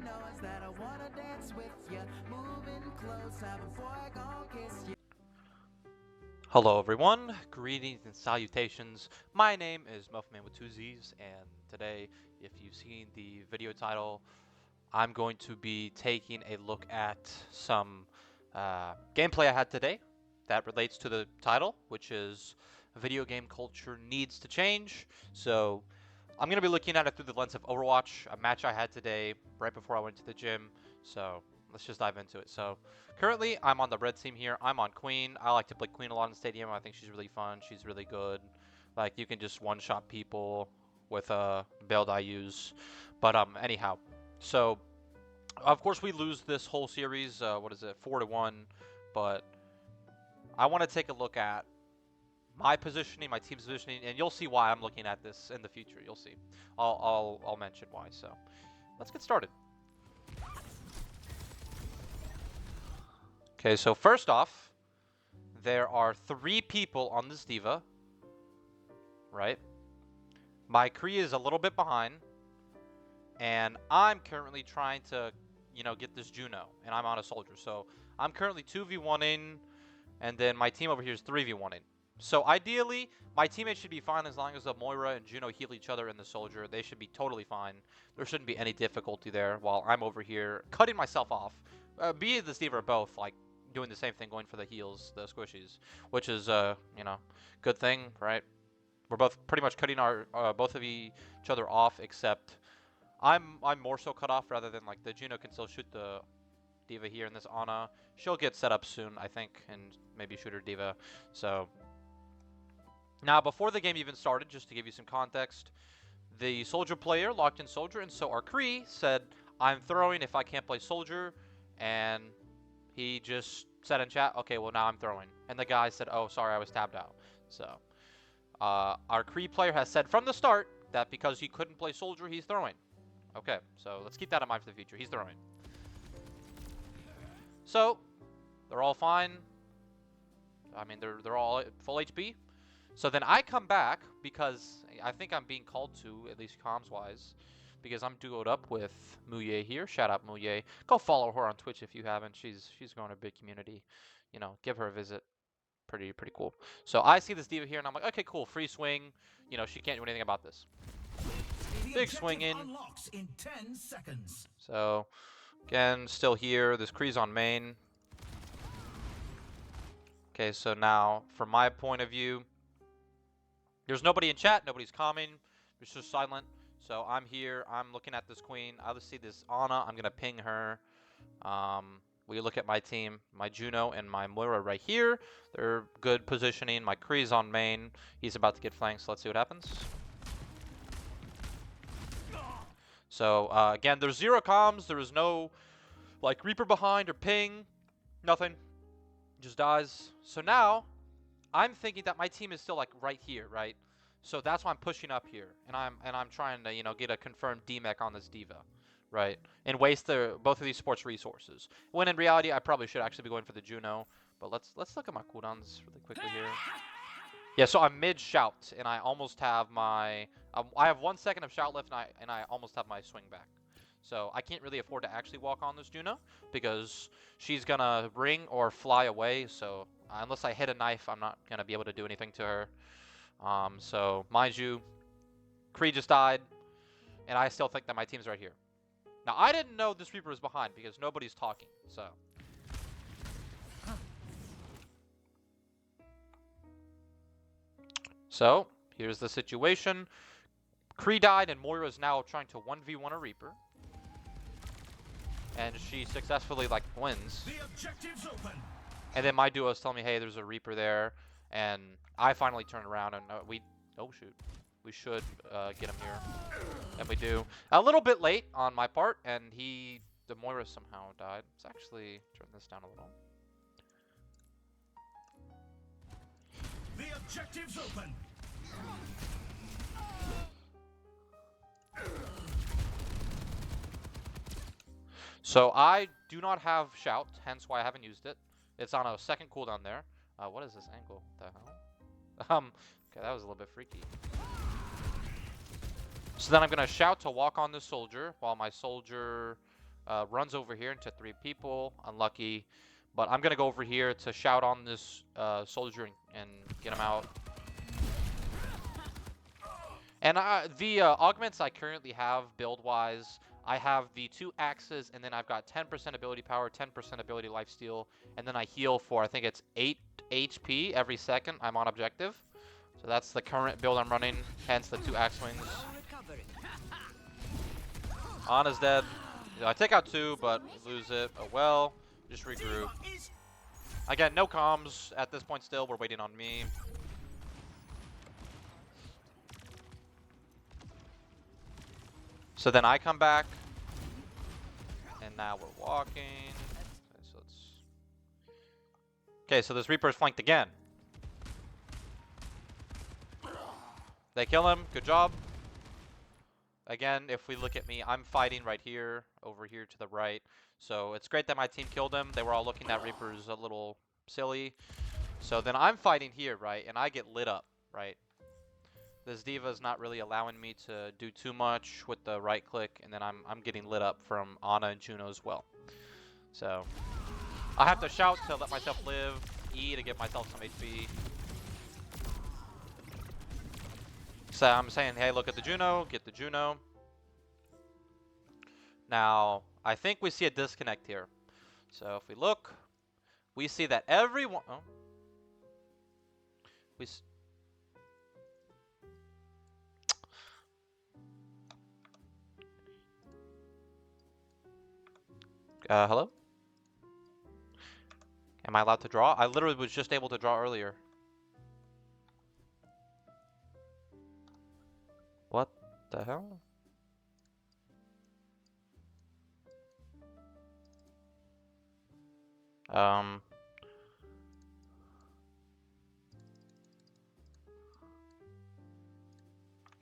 knows that I wanna dance with you. Moving close, have a boy gon' kiss you. Hello everyone, greetings and salutations. My name is Muffman with two Z's, and today, if you've seen the video title, I'm going to be taking a look at some gameplay I had today that relates to the title, which is Video Game Culture Needs to Change. So I'm going to be looking at it through the lens of Overwatch, a match I had today right before I went to the gym. So let's just dive into it. So currently I'm on the red team here. I'm on Queen. I like to play Queen a lot in the stadium. I think she's really fun. She's really good. Like you can just one-shot people with a build I use. But anyhow, so of course we lose this whole series. What is it, 4-1? But I want to take a look at my positioning, my team's positioning, and you'll see why I'm looking at this in the future. You'll see. I'll mention why. So let's get started. Okay, so first off, there are 3 people on this diva, right? My Kree is a little bit behind, and I'm currently trying to, get this Juno, and I'm on a soldier. So I'm currently 2v1ing, and then my team over here is 3v1ing. So ideally, my teammates should be fine as long as the Moira and Juno heal each other in the soldier. They should be totally fine. There shouldn't be any difficulty there while I'm over here cutting myself off. Be it the Steve or both, like doing the same thing, going for the heals, the squishies, which is, good thing, right? We're both pretty much cutting our both of each other off, except I'm more so cut off rather than like the Juno can still shoot the Diva here, and this Ana, she'll get set up soon, I think, and maybe shoot her Diva. So now, before the game even started, just to give you some context, the soldier player locked in soldier, and so our Kree said, I'm throwing if I can't play soldier, and he just said in chat, okay, well now I'm throwing. And the guy said, oh, sorry, I was tabbed out. So our Kree player has said from the start that because he couldn't play soldier, he's throwing. Okay, so let's keep that in mind for the future. He's throwing. So they're all fine. I mean, they're all full HP. So then I come back because I think I'm being called to, at least comms-wise, because I'm duoed up with Mouye here. Shout out Mouye. Go follow her on Twitch if you haven't. She's growing a big community. Give her a visit. Pretty cool. So I see this diva here, and I'm like, okay, cool. Free swing. She can't do anything about this. Big swing in. Unlocks in 10 seconds. So again, still here. This Kree's on main. Okay, so now from my point of view, there's nobody in chat, nobody's commenting, it's just silent. So I'm here, I'm looking at this queen. I just see this Ana, I'm gonna ping her. We look at my team, my Juno and my Moira right here. They're good positioning. My Kree's on main. He's about to get flanked, so let's see what happens. So again, there's 0 comms. There is no like Reaper behind or ping. Nothing. Just dies. So now I'm thinking that my team is still like right here, right? So that's why I'm pushing up here, and I'm trying to get a confirmed DMEC on this diva, right? And waste both of these sports resources. When in reality, I probably should actually be going for the Juno. But let's look at my cooldowns really quickly here. Yeah, so I'm mid shout, and I almost have my I have 1 second of shout left, and I almost have my swing back. So I can't really afford to actually walk on this Juno because she's gonna ring or fly away. So unless I hit a knife, I'm not gonna be able to do anything to her. So mind you, Kree just died, and I still think that my team's right here. Now I didn't know this Reaper was behind because nobody's talking. So here's the situation. Kree died, and Moira is now trying to 1v1 a Reaper. And she successfully wins. The objective's open. And then my duo is telling me, hey, there's a Reaper there. And I finally turn around and oh shoot. We should get him here. And we do. A little bit late on my part, and the Moira somehow died. Let's actually turn this down a little. The objective's open. So I do not have shout, hence why I haven't used it. It's on a second cooldown there. What is this angle? What the hell? Okay, that was a little bit freaky. So then I'm gonna shout to walk on this soldier while my soldier runs over here into 3 people. Unlucky. But I'm going to go over here to shout on this soldier and get him out. And the augments I currently have build-wise, I have the 2 axes, and then I've got 10% ability power, 10% ability lifesteal, and then I heal for, I think it's 8 HP every second I'm on objective. So that's the current build I'm running, hence the 2 axe swings. Ana's dead. I take out 2, but lose it. Oh well. Just regroup. Again, no comms at this point still. We're waiting on me. So then I come back. And now we're walking. Okay, so this Reaper is flanked again. They kill him. Good job. Again, if we look at me, I'm fighting right here, over here to the right. So it's great that my team killed him. They were all looking at Reapers a little silly. So then I'm fighting here, right? And I get lit up, right? This D.Va is not really allowing me to do too much with the right click. And then I'm getting lit up from Ana and Juno as well. So I have to shout to let myself live. E to give myself some HP. So I'm saying, hey, look at the Juno, get the Juno. Now, I think we see a disconnect here. So if we look, we see that everyone... Oh. Hello? Am I allowed to draw? I literally was just able to draw earlier. What the hell?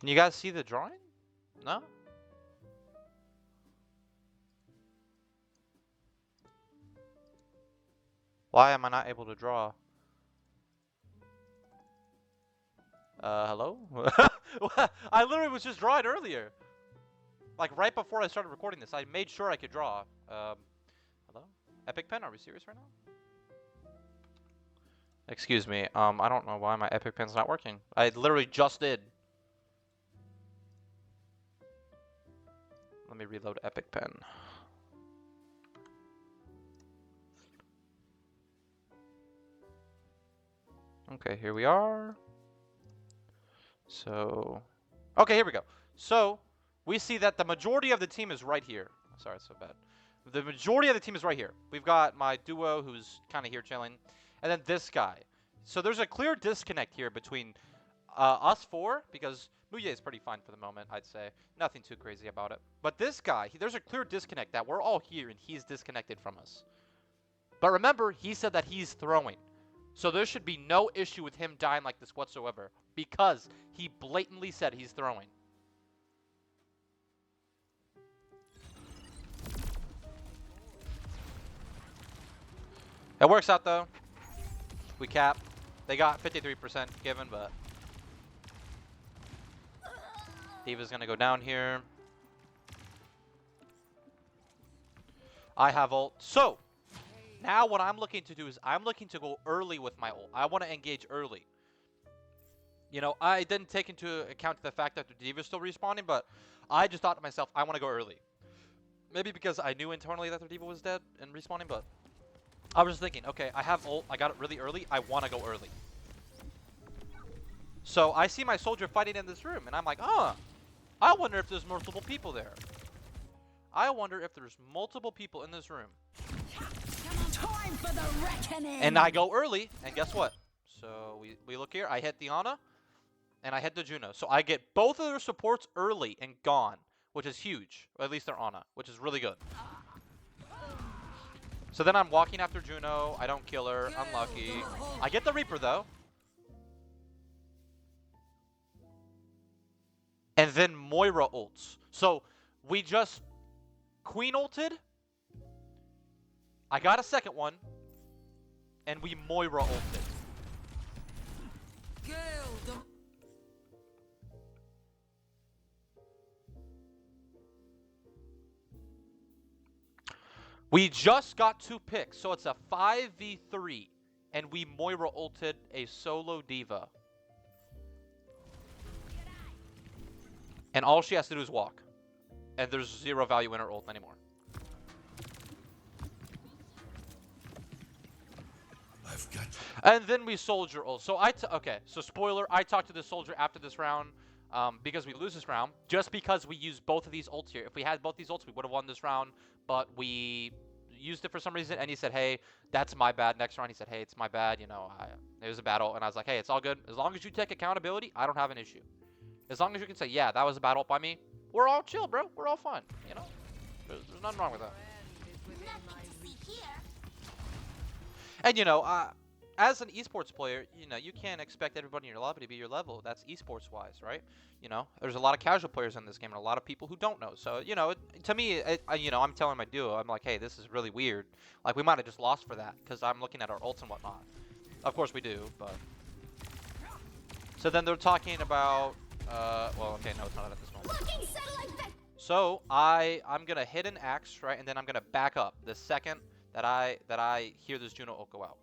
Can you guys see the drawing? No? Why am I not able to draw? Hello? I literally was just drawing earlier. Like right before I started recording this, I made sure I could draw. Hello? Epic Pen, are we serious right now? Excuse me, I don't know why my Epic Pen's not working. I literally just did. Let me reload Epic Pen. Okay, here we are. So, okay, here we go. So, we see that the majority of the team is right here. Sorry, it's so bad. The majority of the team is right here. We've got my duo who's kind of here chilling. And then this guy. So there's a clear disconnect here between us 4, because Muye is pretty fine for the moment, I'd say. Nothing too crazy about it. But this guy, there's a clear disconnect that we're all here and he's disconnected from us. But remember, he said that he's throwing. So there should be no issue with him dying like this whatsoever, because he blatantly said he's throwing. It works out though. We cap. They got 53% given, but D.Va's gonna go down here. I have ult. So now what I'm looking to do is I'm looking to go early with my ult. I want to engage early. You know, I didn't take into account the fact that the D.Va's still respawning, but I just thought to myself, I want to go early. Maybe because I knew internally that the D.Va was dead and respawning, but I was just thinking, okay, I have ult, I got it really early, I want to go early. So I see my soldier fighting in this room, and I'm like, I wonder if there's multiple people there. I wonder if there's multiple people in this room. Time for the reckoning. And I go early, and guess what? So we look here, I hit the Ana, and I hit the Juno. So I get both of their supports early and gone, which is huge. Or at least they're Ana, which is really good. So then I'm walking after Juno. I don't kill her. Unlucky. I get the Reaper, though. And then Moira ults. So we just Queen ulted. I got a second one. And we Moira ulted. We just got 2 picks, so it's a 5v3, and we Moira ulted a solo diva. And all she has to do is walk. And there's 0 value in her ult anymore. I've got And then we soldier ult. So okay, so spoiler, I talked to the soldier after this round because we lose this round. Just because we used both of these ults here. If we had both these ults, we would have won this round. But we used it for some reason, and he said, hey, that's my bad. Next round, he said, hey, it's my bad. You know, it was a battle. And I was like, hey, it's all good. As long as you take accountability, I don't have an issue. As long as you can say, yeah, that was a bad ult by me, we're all chill, bro. We're all fine. You know, there's nothing wrong with that. And you know, as an esports player, you know, you can't expect everybody in your level to be your level. That's esports wise, right? You know, there's a lot of casual players in this game and a lot of people who don't know. So, you know, to me, you know, I'm telling my duo, I'm like, hey, this is really weird. Like, we might have just lost for that because I'm looking at our ults and whatnot. Of course we do, but. So then they're talking about, well, okay, no, it's not at this moment. So I'm gonna hit an axe, right, and then I'm gonna back up the second that I hear this Juno ult go out,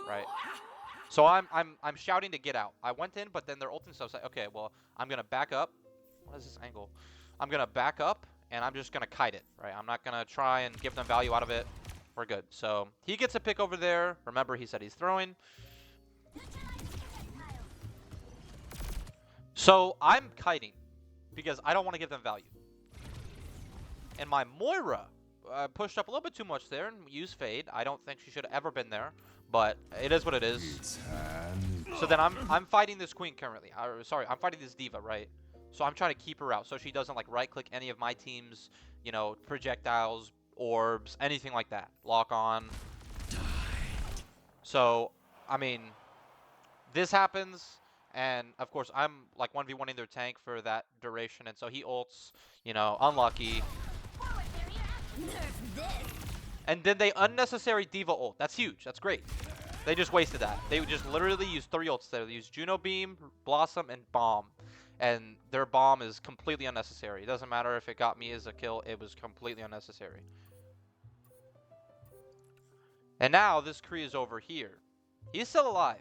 right? So I'm shouting to get out. I went in, but then they're ulting, so I was like, okay, well, I'm gonna back up. What is this angle? I'm gonna back up, and I'm just gonna kite it, right? I'm not gonna try and give them value out of it. We're good. So he gets a pick over there. Remember, he said he's throwing. So I'm kiting because I don't want to give them value. And my Moira pushed up a little bit too much there and used Fade. I don't think she should have ever been there, but it is what it is. So then I'm fighting this queen currently. Sorry, I'm fighting this diva, right? So I'm trying to keep her out so she doesn't like right-click any of my team's, you know, projectiles, orbs, anything like that. Lock on. So, I mean, this happens. And, of course, I'm, like, 1v1ing their tank for that duration. And so he ults, you know, unlucky. And then they unnecessary diva ult. That's huge. That's great. They just wasted that. They just literally used 3 ults there. They used Juno Beam, Blossom, and Bomb. And their Bomb is completely unnecessary. It doesn't matter if it got me as a kill. It was completely unnecessary. And now this Kree is over here. He's still alive.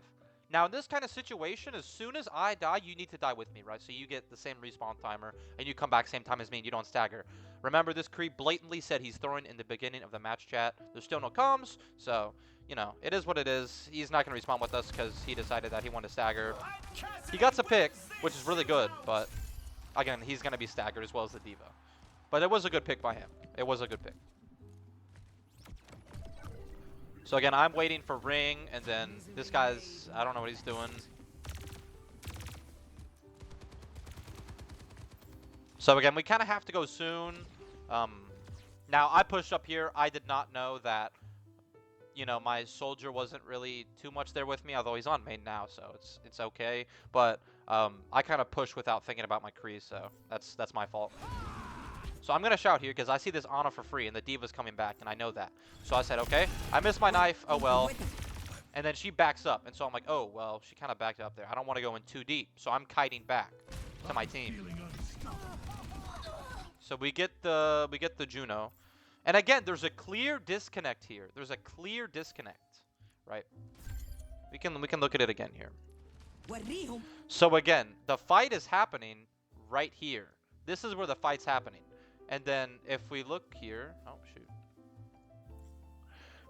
Now, in this kind of situation, as soon as I die, you need to die with me, right? So you get the same respawn timer, and you come back same time as me, and you don't stagger. Remember, this Kree blatantly said he's throwing in the beginning of the match chat. There's still no comms, so, you know, it is what it is. He's not going to respawn with us because he decided that he wanted to stagger. He got a pick, which is really good, but, again, he's going to be staggered as well as the diva. But it was a good pick by him. It was a good pick. So again, I'm waiting for ring, and then this guy's, I don't know what he's doing. So again, we kind of have to go soon. Now, I pushed up here. I did not know that, you know, my soldier wasn't really too much there with me, although he's on main now, so it's okay. But I kind of pushed without thinking about my Kree, so that's my fault. So I'm going to shout here because I see this Ana for free and the Diva's coming back and I know that. So I said, okay, I missed my knife. Oh, well. And then she backs up. And so I'm like, oh, well, she kind of backed up there. I don't want to go in too deep. So I'm kiting back to my team. So we get the Juno. And again, there's a clear disconnect here. There's a clear disconnect, right? We can look at it again here. So again, the fight is happening right here. This is where the fight's happening. And then if we look here, oh shoot.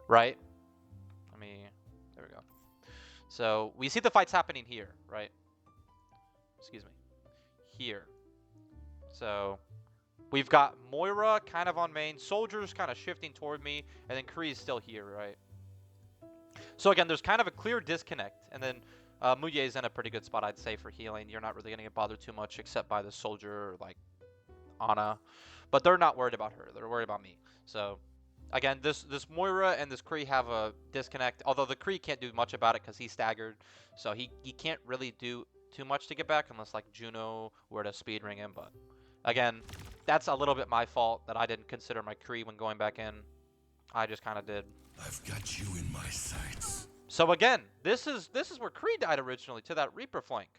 Right? There we go. So we see the fight's happening here, right? Excuse me. Here. So we've got Moira kind of on main, Soldiers kind of shifting toward me, and then Kree is still here, right? So again, there's kind of a clear disconnect, and then Muye is in a pretty good spot, I'd say, for healing. You're not really going to get bothered too much, except by the Soldier, like Ana. But they're not worried about her. They're worried about me. So again, this Moira and this Kree have a disconnect, although the Kree can't do much about it because he's staggered. So he can't really do too much to get back unless like Juno were to speed ring him. But again, that's a little bit my fault that I didn't consider my Kree when going back in. I just kind of did. I've got you in my sights. So again, this is where Kree died originally, to that Reaper flank.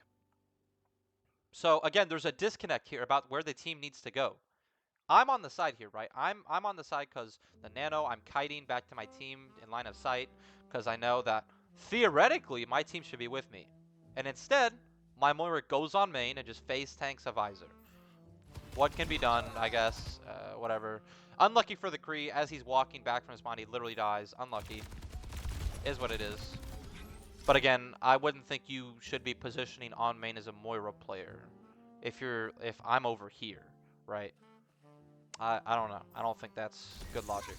So again, there's a disconnect here about where the team needs to go. I'm on the side here, right? I'm on the side because the nano, I'm kiting back to my team in line of sight because I know that theoretically my team should be with me. And instead, my Moira goes on main and just face tanks a visor. What can be done, I guess, whatever. Unlucky for the Kree, as he's walking back from his spawn, he literally dies. Unlucky. Is what it is. But again, I wouldn't think you should be positioning on main as a Moira player. If I'm over here, right? I don't know. I don't think that's good logic.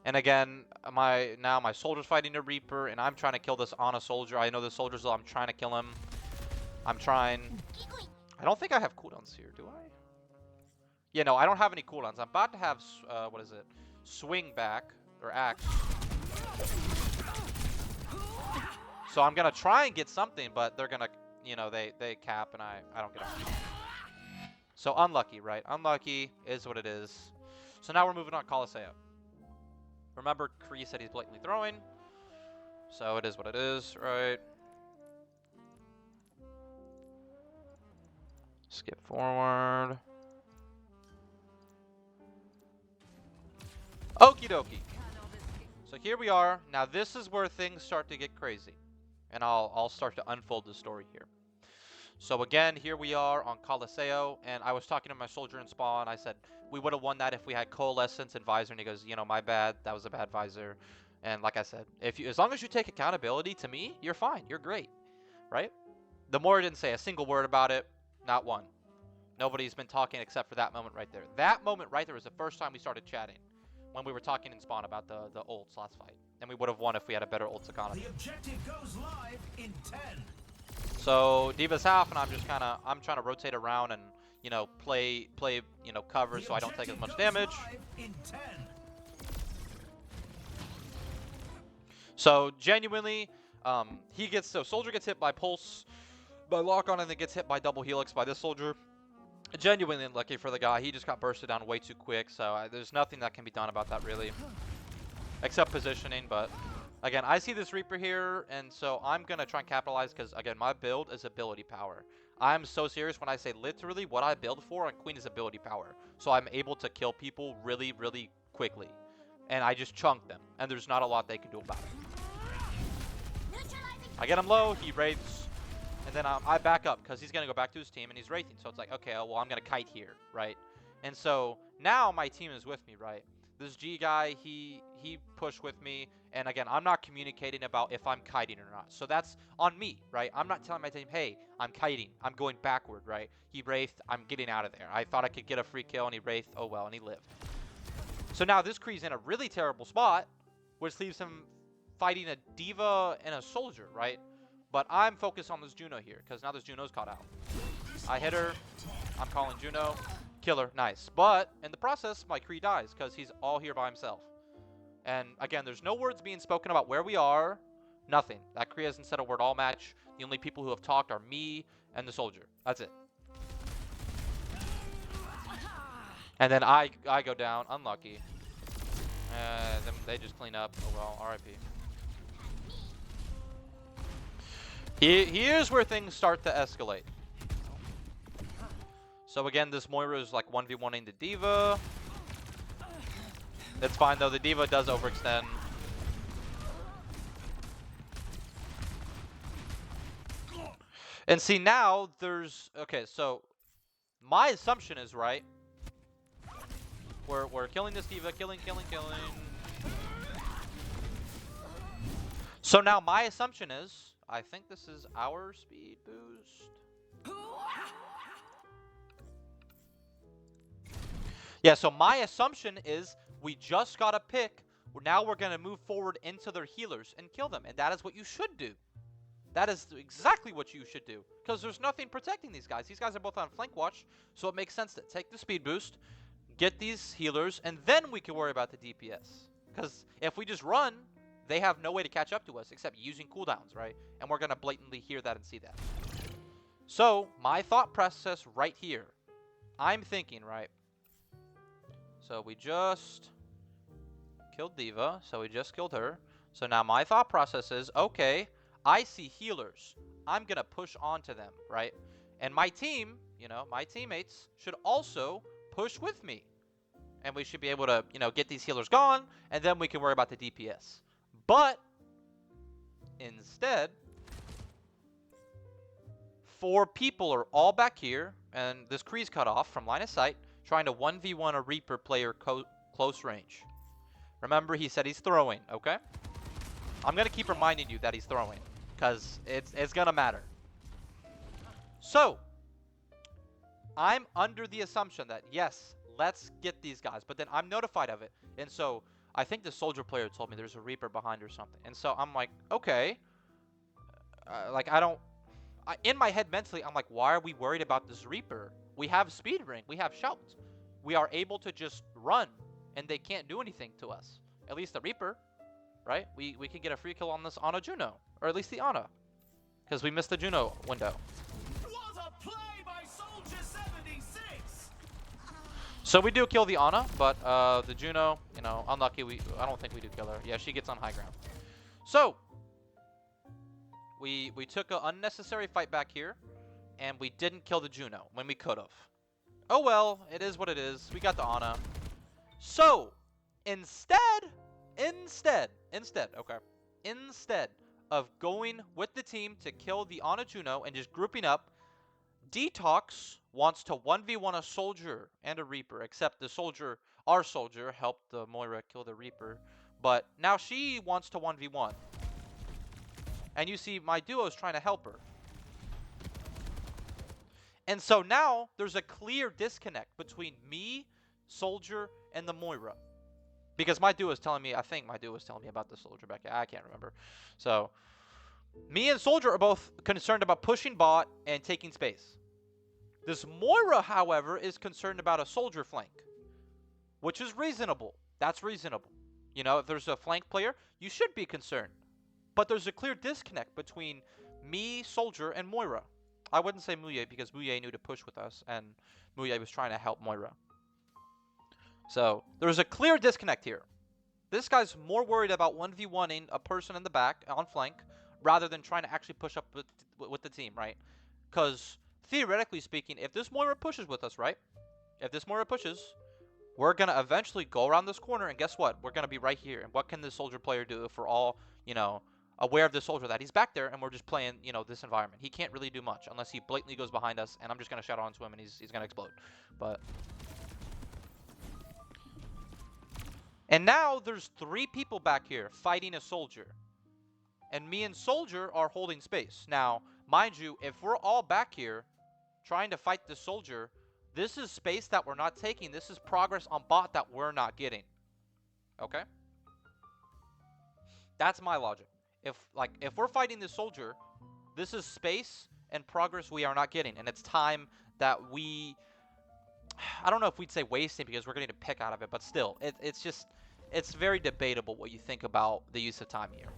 And again, my soldier's fighting a Reaper, and I'm trying to kill this on a soldier. I know the soldier's low. I'm trying to kill him. I'm trying. I don't think I have cooldowns here, do I? Yeah, no, I don't have any cooldowns. I'm about to have, what is it? Swing back, or axe. So I'm going to try and get something, but they're going to, you know, they cap, and I don't get it. So unlucky, right? Unlucky is what it is. So now we're moving on Coliseum. Remember, Kree said he's blatantly throwing. So it is what it is, right? Skip forward. Okie dokie. So here we are. Now this is where things start to get crazy. And I'll start to unfold the story here. So again, here we are on Coliseo, and I was talking to my soldier in spawn. I said, we would have won that if we had Coalescence and Visor, and he goes, you know, my bad, that was a bad Visor. And like I said, as long as you take accountability to me, you're fine, you're great, right? The Moira didn't say a single word about it, not one. Nobody's been talking except for that moment right there. That moment right there was the first time we started chatting, when we were talking in spawn about the ults last fight. And we would have won if we had a better ults economy. The objective goes live in 10. So D.Va's half, and I'm trying to rotate around and, you know, play, you know, cover so I don't take as much damage. So genuinely, soldier gets hit by pulse, by lock on, and then gets hit by double helix by this soldier. Genuinely unlucky for the guy. He just got bursted down way too quick, so there's nothing that can be done about that really, except positioning, but. Again, I see this Reaper here, and so I'm going to try and capitalize because, again, my build is ability power. I'm so serious when I say literally what I build for on Queen is ability power. So I'm able to kill people really, really quickly. And I just chunk them, and there's not a lot they can do about it. I get him low, he wraiths, and then I back up because he's going to go back to his team, and he's wraithing. So it's like, okay, well, I'm going to kite here, right? And so now my team is with me, right? This G guy, he pushed with me, and again, I'm not communicating about if I'm kiting or not. So that's on me, right? I'm not telling my team, hey, I'm kiting. I'm going backward, right? He wraithed. I'm getting out of there. I thought I could get a free kill, and he wraithed. Oh, well, and he lived. So now this Kree's in a really terrible spot, which leaves him fighting a D.Va and a soldier, right? But I'm focused on this Juno here, because now this Juno's caught out. I hit her. I'm calling Juno. Killer, nice. But in the process, my Kree dies because he's all here by himself. And again, there's no words being spoken about where we are. Nothing. That Kree hasn't said a word all match. The only people who have talked are me and the soldier. That's it. And then I go down. Unlucky. Then they just clean up. Oh well, RIP. Here's where things start to escalate. So again, this Moira is like 1v1ing the D.Va. It's fine though, the D.Va does overextend. And see now there's, okay, so my assumption is right. We're killing this D.Va, killing. So now my assumption is, I think this is our speed boost. Yeah, so my assumption is we just got a pick. Now we're going to move forward into their healers and kill them. And that is what you should do. That is exactly what you should do. Because there's nothing protecting these guys. These guys are both on flank watch. So it makes sense to take the speed boost, get these healers, and then we can worry about the DPS. Because if we just run, they have no way to catch up to us except using cooldowns, right? And we're going to blatantly hear that and see that. So my thought process right here. I'm thinking, right? So we just killed D.Va, so we just killed her. So now my thought process is, okay, I see healers. I'm going to push onto them, right? And my team, you know, my teammates should also push with me. And we should be able to, you know, get these healers gone, and then we can worry about the DPS. But instead, 4 people are all back here, and this Kree's cut off from line of sight, trying to 1v1 a Reaper player close range. Remember, he said he's throwing, okay? I'm going to keep reminding you that he's throwing, because it's going to matter. So, I'm under the assumption that, yes, let's get these guys. But then I'm notified of it. And so I think the soldier player told me there's a Reaper behind or something. And so I'm like, okay. Like, in my head mentally, I'm like, why are we worried about this Reaper? We have speed ring. We have shout. We are able to just run. And they can't do anything to us. At least the Reaper, right? We can get a free kill on this Ana Juno. Or at least the Ana. Because we missed the Juno window. So we do kill the Ana, but the Juno, you know, unlucky. I don't think we do kill her. Yeah, she gets on high ground. So we took an unnecessary fight back here, and we didn't kill the Juno when we could have. Oh well, it is what it is. We got the Ana. So instead of going with the team to kill the Ana Juno and just grouping up, Detox wants to 1v1 a soldier and a Reaper, except the soldier, our soldier, helped the Moira kill the Reaper. But now she wants to 1v1. And you see my duo is trying to help her. And so now there's a clear disconnect between me, soldier, and the Moira. Because my duo is telling me, I think my duo is telling me about the soldier back here. I can't remember. So me and soldier are both concerned about pushing bot and taking space. This Moira, however, is concerned about a soldier flank, which is reasonable. That's reasonable. You know, if there's a flank player, you should be concerned. But there's a clear disconnect between me, soldier, and Moira. I wouldn't say Muye because Muye knew to push with us, and Muye was trying to help Moira. So there's a clear disconnect here. This guy's more worried about 1v1ing a person in the back on flank rather than trying to actually push up with the team, right? Because theoretically speaking, if this Moira pushes with us, right? If this Moira pushes, we're going to eventually go around this corner, and guess what? We're going to be right here. And what can this soldier player do if we're all, you know, aware of the soldier that he's back there and we're just playing, you know, this environment? He can't really do much unless he blatantly goes behind us, and I'm just going to shout onto him and he's going to explode. But and now there's 3 people back here fighting a soldier. And me and soldier are holding space. Now, mind you, if we're all back here trying to fight the soldier, this is space that we're not taking. This is progress on bot that we're not getting. Okay? That's my logic. If we're fighting the soldier, this is space and progress we are not getting. And it's time that we, I don't know if we'd say wasting because we're getting a pick out of it, but still, it's very debatable what you think about the use of time here.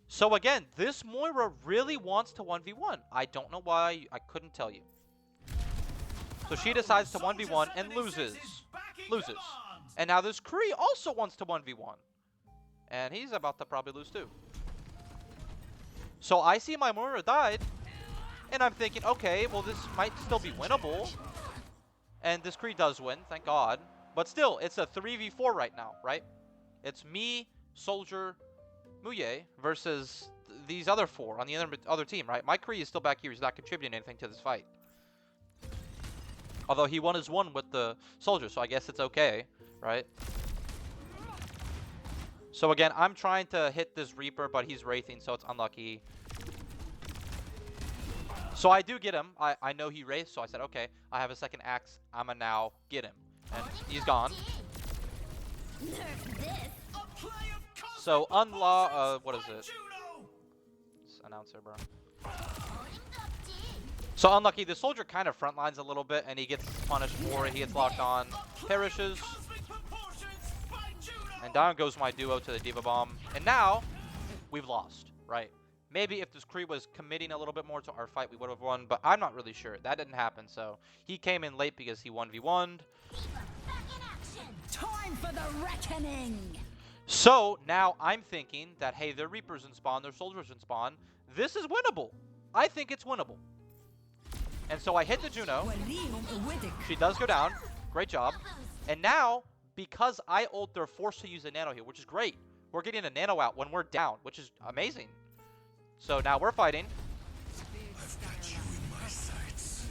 So again, this Moira really wants to 1v1. I don't know why. I couldn't tell you. So she decides to 1v1 and loses. And now this Kree also wants to 1v1. And he's about to probably lose too. So I see my Moira died. And I'm thinking, okay, well this might still be winnable. And this Kree does win, thank God. But still, it's a 3v4 right now, right? It's me, soldier, Muye versus these other 4 on the other team, right? My Kree is still back here. He's not contributing anything to this fight. Although he won his one with the soldier, so I guess it's okay, right? So again, I'm trying to hit this Reaper, but he's wraithing, so it's unlucky. So I do get him. I know he wraiths, so I said, okay, I have a second axe. I'm gonna now get him. And he's gone. So what is it? Announcer, bro. So unlucky, the soldier kind of front lines a little bit, and he gets punished for it. He gets locked on, perishes, and down goes my duo to the Diva Bomb. And now we've lost, right? Maybe if this Kree was committing a little bit more to our fight, we would have won, but I'm not really sure. That didn't happen, so he came in late because he 1v1'd. Time for the reckoning. So now I'm thinking that, hey, their Reapers in spawn, their soldiers in spawn. This is winnable. I think it's winnable. And so I hit the Juno. She does go down. Great job. And now, because I ult, they're forced to use a nano here, which is great. We're getting a nano out when we're down, which is amazing. So now we're fighting. I've got you in my sights.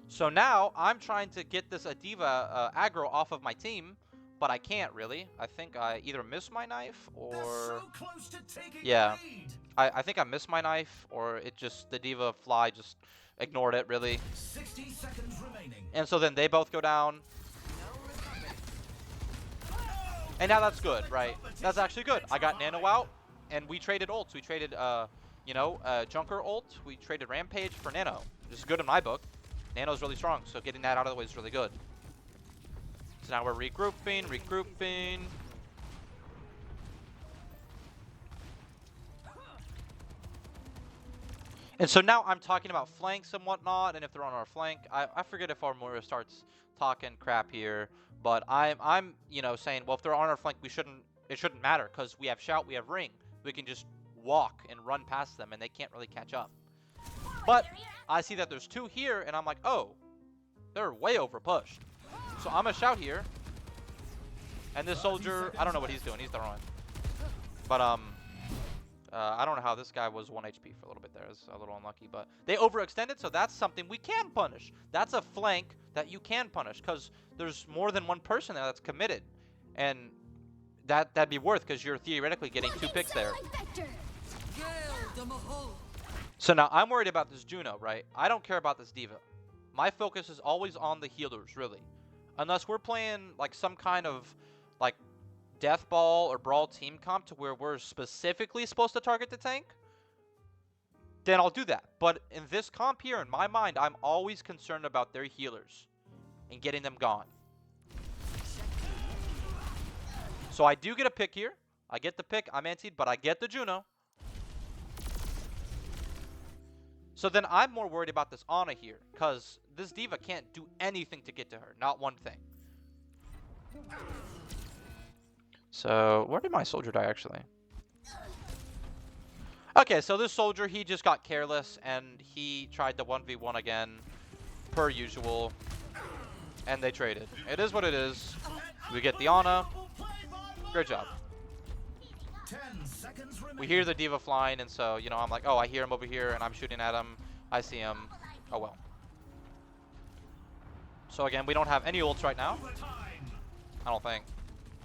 So now I'm trying to get this Adiva aggro off of my team, but I can't really. I think I either missed my knife or... They're so close to taking Yeah. the lead. I think I missed my knife, or it just, the Diva fly just ignored it, really. 60 seconds remaining. And so then they both go down. And now that's good, right? That's actually good. I got Nano out, and we traded ults. We traded, Junker ult. We traded Rampage for Nano. Which is good in my book. Nano's really strong, so getting that out of the way is really good. So now we're regrouping. And so now I'm talking about flanks and whatnot, and if they're on our flank, I forget if our Moira starts talking crap here, but I'm saying, well, if they're on our flank, it shouldn't matter, because we have shout, we have ring, we can just walk and run past them, and they can't really catch up. But I see that there's two here, and I'm like, oh, they're way over pushed. So I'm gonna shout here, and this soldier, I don't know what he's doing, he's throwing, but I don't know how this guy was 1 HP for a little bit there. It's a little unlucky, but they overextended, so that's something we can punish. That's a flank that you can punish, because there's more than one person there that's committed, and that'd be worth, because you're theoretically getting 2 picks there. So now I'm worried about this Juno, right? I don't care about this Diva. My focus is always on the healers, really, unless we're playing like some kind of like Death Ball or Brawl team comp to where we're specifically supposed to target the tank, then I'll do that. But in this comp here, in my mind, I'm always concerned about their healers and getting them gone. So I do get a pick here. I get the pick. I'm antied, but I get the Juno. So then I'm more worried about this Ana here, because this Diva can't do anything to get to her. Not one thing. So, where did my soldier die, actually? Okay, so this soldier, he just got careless, and he tried to 1v1 again, per usual, and they traded. It is what it is. We get the Ana. Great job. 10 seconds remaining. We hear the Diva flying, and so, I'm like, oh, I hear him over here, and I'm shooting at him. I see him. Oh, well. So, again, we don't have any ults right now. I don't think.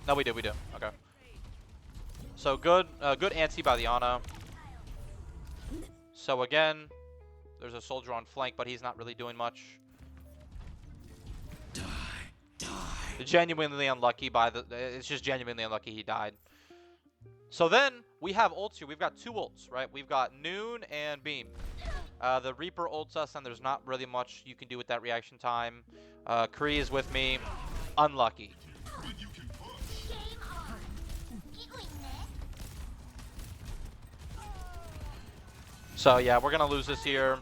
No, we do. Okay. So good anti by the Ana. So again, there's a soldier on flank, but he's not really doing much. Die. Genuinely unlucky it's just genuinely unlucky he died. So then we have ults here. We've got 2 ults, right? We've got Noon and Beam. The Reaper ults us, and there's not really much you can do with that reaction time. Kree is with me. Unlucky. So yeah, we're gonna lose this here.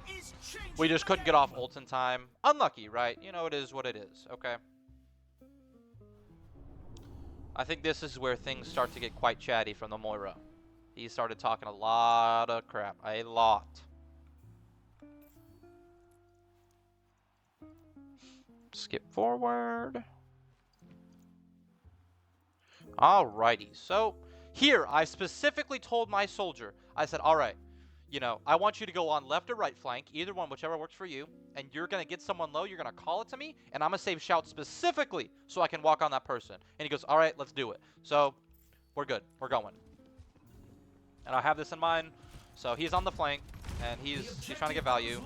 We just couldn't get off ult in time. Unlucky, right? It is what it is. Okay. I think this is where things start to get quite chatty from the Moira. He started talking a lot of crap. A lot. Skip forward. Alrighty. So here, I specifically told my soldier, I said, alright, I want you to go on left or right flank, either one, whichever works for you, and you're going to get someone low, you're going to call it to me, and I'm going to save shout specifically so I can walk on that person. And he goes, all right, let's do it. So we're good. We're going. And I have this in mind. So he's on the flank, and he's trying to get value.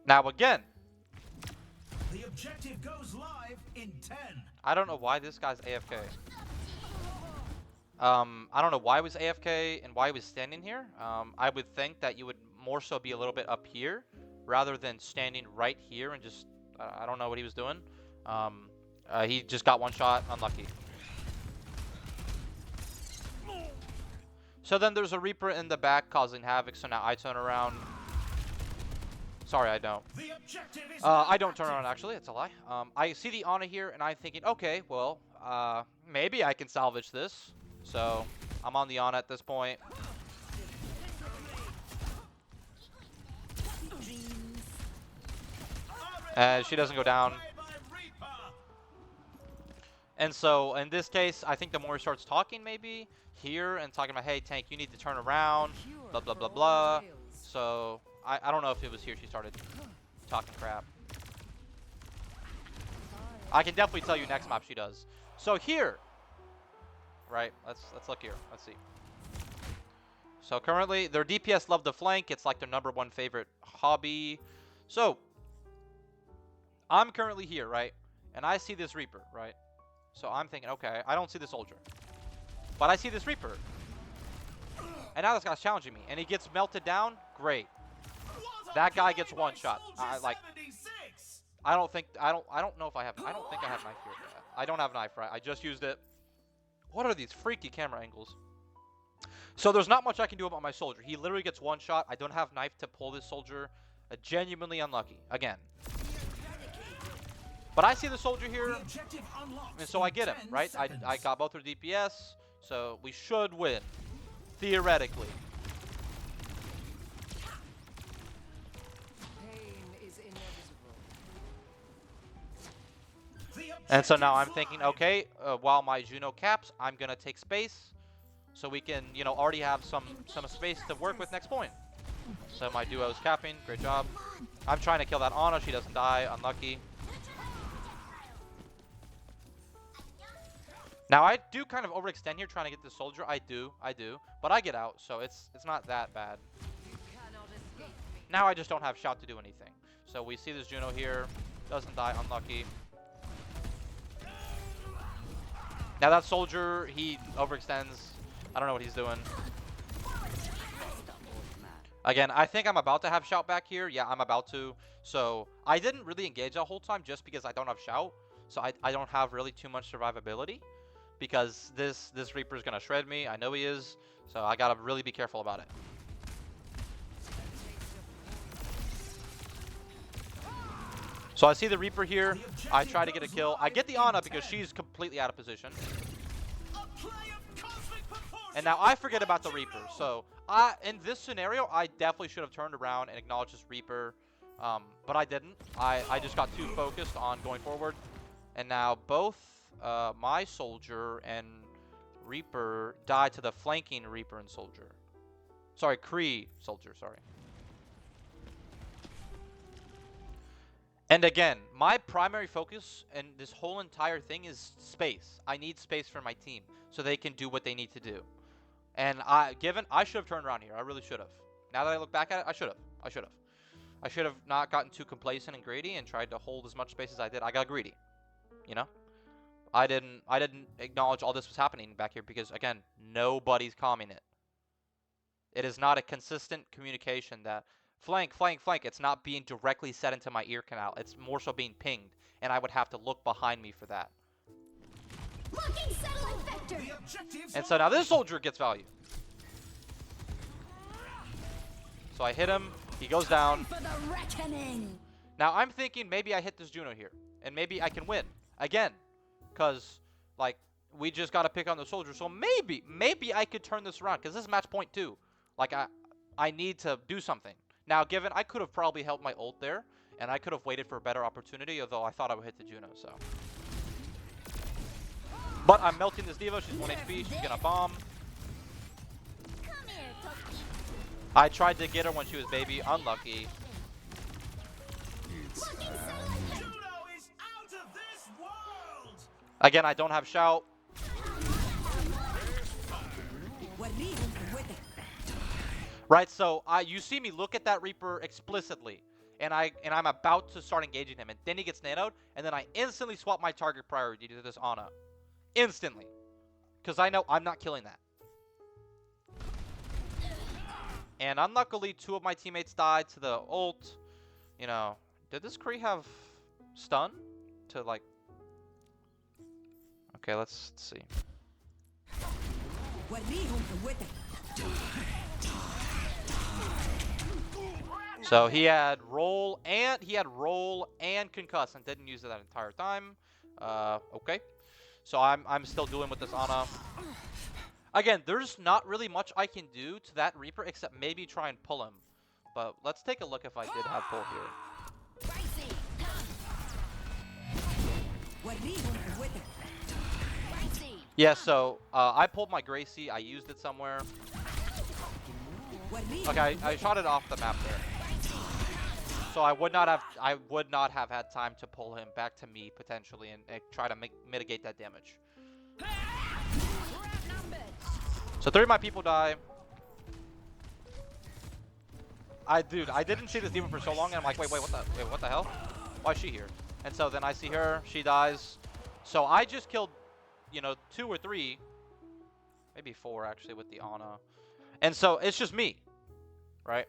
Now again. The objective goes live in 10. I don't know why this guy's AFK. I don't know why he was AFK and why he was standing here. I would think that you would more so be a little bit up here rather than standing right here and just, I don't know what he was doing. He just got one shot, unlucky. So then there's a Reaper in the back causing havoc, so now I turn around. Sorry, I don't. I don't turn around, actually. It's a lie. I see the Ana here, and I'm thinking, okay, well, maybe I can salvage this. So I'm on the Ana at this point. She doesn't go down. And so in this case, I think the more he starts talking maybe here and talking about, hey, tank, you need to turn around, blah, blah, blah, blah. So I don't know if it was here she started talking crap. I can definitely tell you next map she does. So here, right, let's look here. Let's see. So currently, their DPS love the flank. It's like their #1 favorite hobby. So I'm currently here, right? And I see this Reaper, right? So I'm thinking, okay, I don't see the soldier. But I see this Reaper. And now this guy's challenging me. And he gets melted down. Great. That guy gets one shot. I don't think I don't know if I don't think I have knife here. I don't have knife, right? I just used it. What are these freaky camera angles? So there's not much I can do about my soldier. He literally gets one shot. I don't have knife to pull this soldier. Genuinely unlucky. Again. But I see the soldier here, and so I get him, right? I got both their DPS, so we should win, theoretically. And so now I'm thinking, okay, while my Juno caps, I'm going to take space, so we can, you know, already have some space to work with next point. So my duo is capping, great job. I'm trying to kill that Ana, she doesn't die, unlucky. Now I do kind of overextend here trying to get this soldier. I do, but I get out, so it's not that bad. Now I just don't have shout to do anything. So we see this Juno here, doesn't die, unlucky. Now that soldier, he overextends. I don't know what he's doing. Again, I think I'm about to have shout back here. Yeah, I'm about to. So I didn't really engage that whole time just because I don't have shout. So I don't have really too much survivability. Because this Reaper is going to shred me. I know he is. So I got to really be careful about it. So I see the Reaper here. I try to get a kill. I get the Ana because she's completely out of position. And now I forget about the Reaper. So in this scenario, I definitely should have turned around and acknowledged this Reaper. But I didn't. I just got too focused on going forward. And now both my soldier and Reaper died to the flanking Reaper and soldier. Sorry, Kree soldier, sorry. And again, my primary focus in this whole entire thing is space. I need space for my team so they can do what they need to do. And I should have turned around here. I really should have. Now that I look back at it, I should have. I should have not gotten too complacent and greedy and tried to hold as much space as I did. I got greedy, you know? I didn't acknowledge all this was happening back here because, again, nobody's calming it. It is not a consistent communication that flank, flank, flank. It's not being directly set into my ear canal. It's more so being pinged, and I would have to look behind me for that. And so now this soldier gets value. So I hit him. He goes down. Now I'm thinking maybe I hit this Juno here, and maybe I can win again. Because, like, we just got to pick on the soldier. So maybe I could turn this around. Because this is match point 2. Like, I need to do something. Now, given I could have probably held my ult there. And I could have waited for a better opportunity. Although I thought I would hit the Juno, so. But I'm melting this D.Va. She's 1 HP. She's going to bomb. I tried to get her when she was baby. Unlucky. Again, I don't have shout. Right, so you see me look at that Reaper explicitly, and I'm about to start engaging him, and then he gets nadoed, and then I instantly swap my target priority to this Ana. Instantly. Because I know I'm not killing that. And unluckily, 2 of my teammates died to the ult. You know, did this Kree have stun to, like... Okay, let's see. So he had roll and concuss and didn't use it that entire time. Okay. So I'm still dealing with this Ana. Again, there's not really much I can do to that Reaper except maybe try and pull him. But let's take a look if I did have pull here. Yeah, so I pulled my Gracie. I used it somewhere. Okay, I shot it off the map there. So I would not have had time to pull him back to me potentially and try to mitigate that damage. So 3 of my people die. Dude, I didn't see this demon for so long, and I'm like, wait, what the hell? Why is she here? And so then I see her, she dies. So I just killed, you know, 2 or 3, maybe 4 actually with the Ana. And so it's just me, right?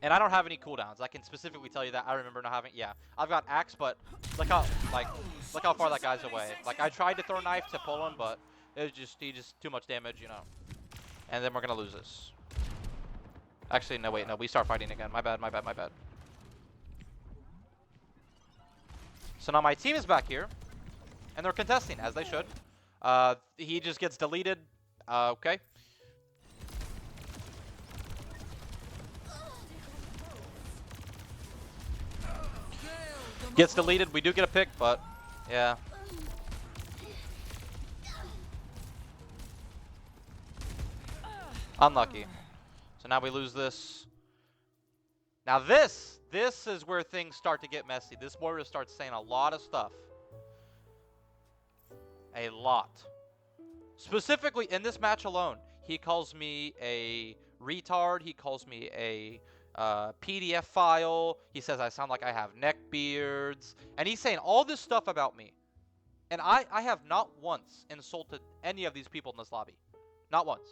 And I don't have any cooldowns. I can specifically tell you that. I remember not having, yeah. I've got axe, but look how far that guy's away. Like, I tried to throw a knife to pull him, but it was just, he just too much damage, you know. And then we're gonna lose this. Actually, no, wait, no, we start fighting again. My bad. So now my team is back here, and they're contesting, as they should. He just gets deleted. Okay. Gets deleted. We do get a pick, but yeah. Unlucky. So now we lose this. Now this is where things start to get messy. This warrior starts saying a lot of stuff. A lot. Specifically in this match alone, he calls me a retard. He calls me a PDF file. He says I sound like I have neck beards. And he's saying all this stuff about me. And I have not once insulted any of these people in this lobby. Not once.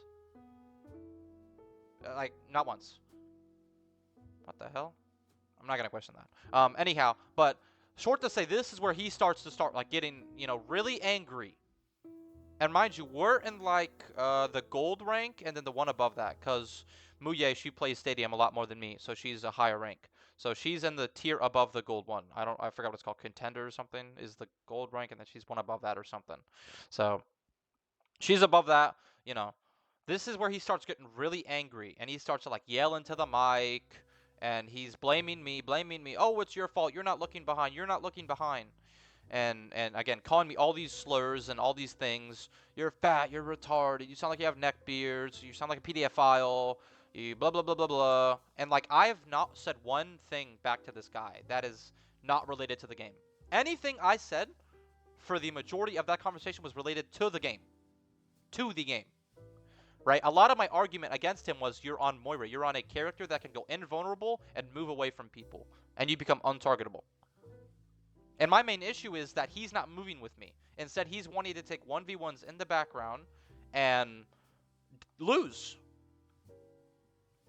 Like, not once. What the hell? I'm not going to question that. Anyhow, but short to say, this is where he starts like getting, you know, really angry. And mind you, we're in like the gold rank and then the one above that, because Muye, she plays Stadium a lot more than me, so she's a higher rank. So she's in the tier above the gold one. I forgot what it's called, contender or something is the gold rank, and then she's one above that or something. So she's above that, you know. This is where he starts getting really angry, and he starts to like yell into the mic, and he's blaming me. Oh, it's your fault. You're not looking behind. And again, calling me all these slurs and all these things. You're fat. You're retarded. You sound like you have neck beards. You sound like a PDF file. You blah blah blah blah blah. And like, I have not said one thing back to this guy that is not related to the game. Anything I said for the majority of that conversation was related to the game. Right? A lot of my argument against him was, you're on Moira. You're on a character that can go invulnerable and move away from people, and you become untargetable. And my main issue is that he's not moving with me. Instead, he's wanting to take 1v1s in the background and lose.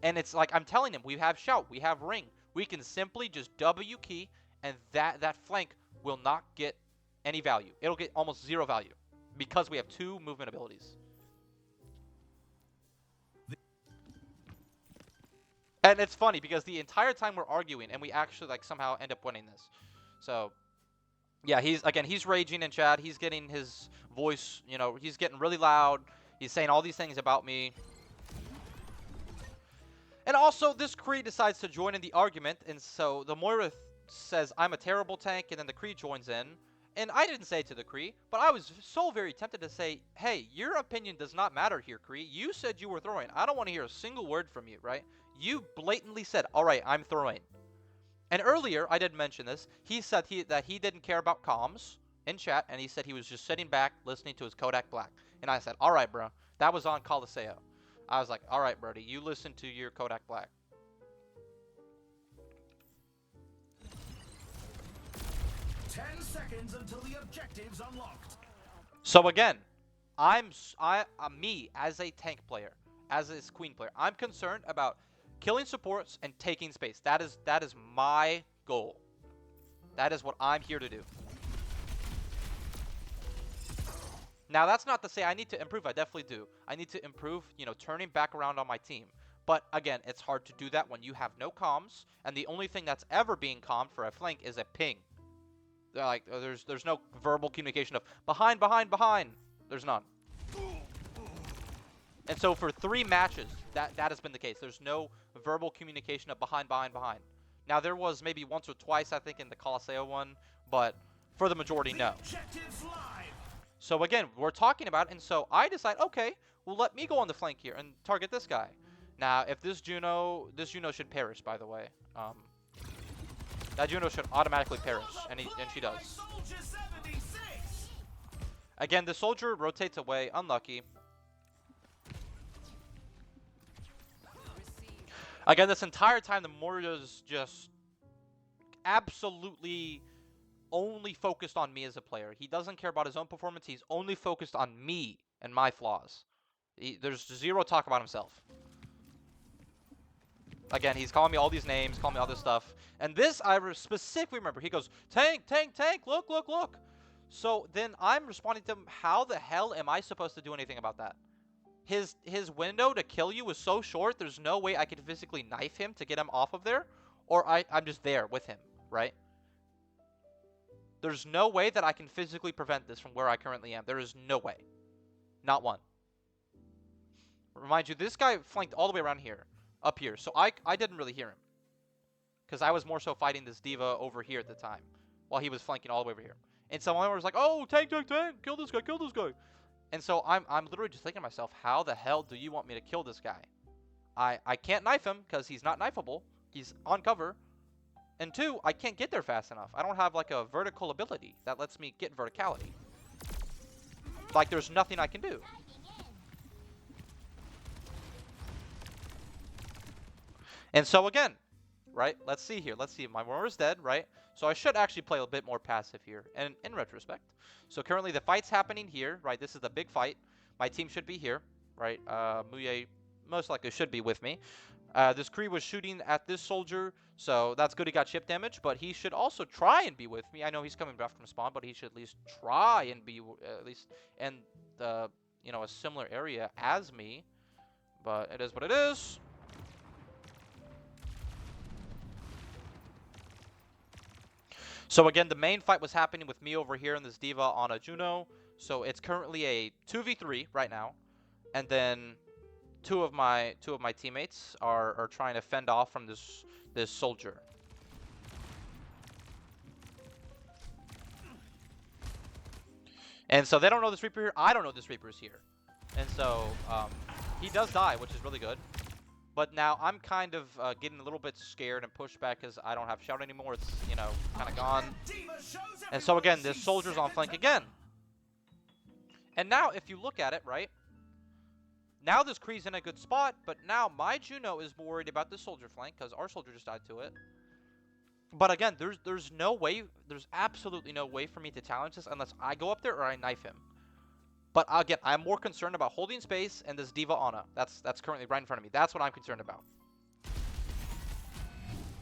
And it's like, I'm telling him, we have shout, we have ring. We can simply just W key, and that flank will not get any value. It'll get almost 0 value because we have 2 movement abilities. And it's funny because the entire time we're arguing, and we actually like somehow end up winning this. So yeah, he's raging in chat. He's getting his voice, you know, he's getting really loud. He's saying all these things about me. And also, this Kree decides to join in the argument, and so the Moira says, I'm a terrible tank, and then the Kree joins in. And I didn't say it to the Kree, but I was so very tempted to say, hey, your opinion does not matter here, Kree. You said you were throwing. I don't want to hear a single word from you, right? You blatantly said, all right, I'm throwing. And earlier, I did mention this, he said that he didn't care about comms in chat, and he said he was just sitting back listening to his Kodak Black. And I said, all right, bro, that was on Coliseo. I was like, all right, Brody, you listen to your Kodak Black. 10 seconds until the objective's unlocked. So again, me as a tank player, as a queen player, I'm concerned about killing supports and taking space. That is my goal. That is what I'm here to do. Now, that's not to say I need to improve. I definitely do. I need to improve, you know, turning back around on my team. But again, it's hard to do that when you have no comms, and the only thing that's ever being commed for a flank is a ping. Like, there's no verbal communication of behind. There's none. And so for 3 matches, that has been the case. There's no verbal communication of behind. Now, there was maybe once or twice, I think, in the Colosseo one, but for the majority, no. Objectives live. So again, we're talking about, and so I decide, okay, well, let me go on the flank here and target this guy. Now, if this Juno should perish, by the way. That Juno should automatically perish, and she does. Soldier 76. Again, the soldier rotates away, unlucky. Again, this entire time, the Moria's just absolutely only focused on me as a player. He doesn't care about his own performance. He's only focused on me and my flaws. There's zero talk about himself. Again, he's calling me all these names, calling me all this stuff. And this, I specifically remember. He goes, tank, tank, tank, look, look, look. So then I'm responding to him, how the hell am I supposed to do anything about that? His window to kill you was so short, there's no way I could physically knife him to get him off of there. Or I'm just there with him, right? There's no way that I can physically prevent this from where I currently am. There is no way. Not one. Remind you, this guy flanked all the way around here. Up here. So I didn't really hear him. Because I was more so fighting this diva over here at the time. While he was flanking all the way over here. And someone was like, oh, tank, tank, tank. Kill this guy, kill this guy. And so I'm literally just thinking to myself, how the hell do you want me to kill this guy? I can't knife him because he's not knifeable. He's on cover. And two, I can't get there fast enough. I don't have like a vertical ability that lets me get verticality. Like there's nothing I can do. And so again, right, let's see here. Let's see, my Moira's dead, right? So I should actually play a bit more passive here, and in retrospect. So currently the fight's happening here, right? This is the big fight. My team should be here, right? Muye most likely should be with me. This Kree was shooting at this soldier, so that's good he got chip damage, but he should also try and be with me. I know he's coming back from spawn, but he should at least try and be, at least in the, you know, a similar area as me. But it is what it is. So again, the main fight was happening with me over here and this diva on a Juno. So it's currently a 2v3 right now. And then two of my teammates are trying to fend off from this soldier. And so they don't know this Reaper here. I don't know this Reaper is here. And so he does die, which is really good. But now I'm kind of getting a little bit scared and pushed back because I don't have shout anymore. It's, you know, kind of gone. And so again, this soldier's on flank again. And now if you look at it, right? Now this Kree's in a good spot, but now my Juno is worried about this soldier flank because our soldier just died to it. But again, there's no way, there's absolutely no way for me to challenge this unless I go up there or I knife him. But again, I'm more concerned about holding space and this Diva Ana. That's currently right in front of me. That's what I'm concerned about.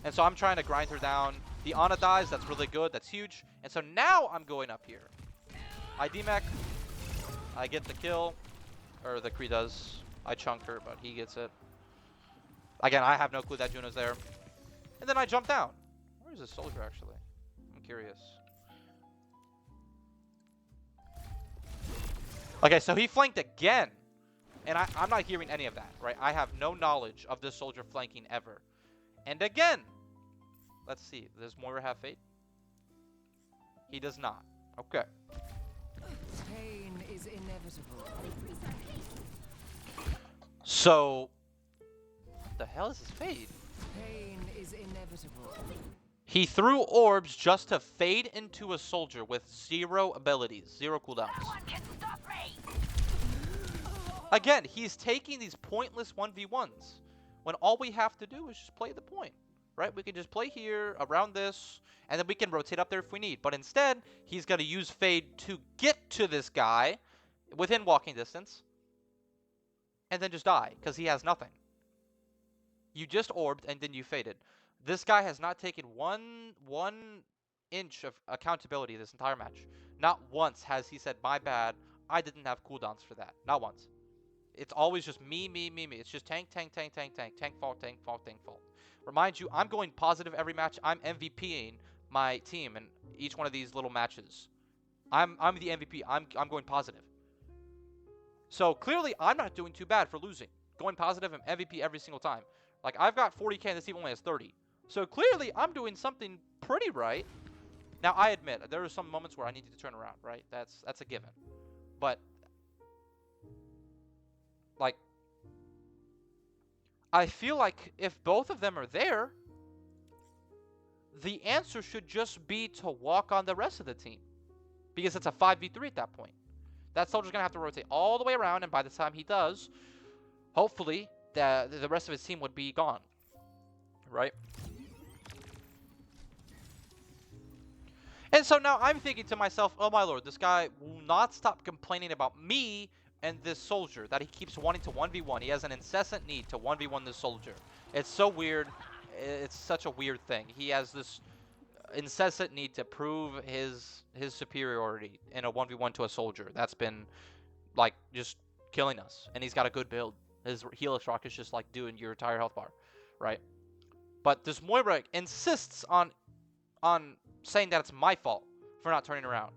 And so I'm trying to grind her down. The Ana dies. That's really good. That's huge. And so now I'm going up here. I D-mech. I get the kill. Or the Kree does. I chunk her, but he gets it. Again, I have no clue that Juno's there. And then I jump down. Where is this soldier, actually? I'm curious. Okay, so he flanked again. And I'm not hearing any of that, right? I have no knowledge of this soldier flanking ever. And again, let's see. Does Moira have fate? He does not. Okay. Pain is inevitable. So, what the hell is his fade? Pain is inevitable. He threw orbs just to fade into a soldier with 0 abilities, 0 cooldowns. No one can stop me. Again, he's taking these pointless 1v1s when all we have to do is just play the point, right? We can just play here around this, and then we can rotate up there if we need. But instead, he's going to use fade to get to this guy within walking distance and then just die because he has nothing. You just orbed and then you faded. This guy has not taken one inch of accountability this entire match. Not once has he said, my bad, I didn't have cooldowns for that. Not once. It's always just me. It's just tank, tank, tank, tank, tank, tank, fault, tank, fault, tank, fault. Remind you, I'm going positive every match. I'm MVPing my team in each one of these little matches. I'm the MVP. I'm going positive. So clearly, I'm not doing too bad for losing. Going positive and MVP every single time. Like, I've got 40k and this team only has 30. So clearly, I'm doing something pretty right. Now, I admit, there are some moments where I needed to turn around, right? That's a given. But, like, I feel like if both of them are there, the answer should just be to walk on the rest of the team. Because it's a 5v3 at that point. That soldier's going to have to rotate all the way around, and by the time he does, hopefully, the rest of his team would be gone. Right? And so now I'm thinking to myself, oh my lord, this guy will not stop complaining about me and this soldier that he keeps wanting to 1v1. He has an incessant need to 1v1 this soldier. It's so weird. It's such a weird thing. He has this incessant need to prove his superiority in a 1v1 to a soldier. That's been, like, just killing us. And he's got a good build. His Helix Rock is just, like, doing your entire health bar. Right? But this Moira insists on saying that it's my fault for not turning around,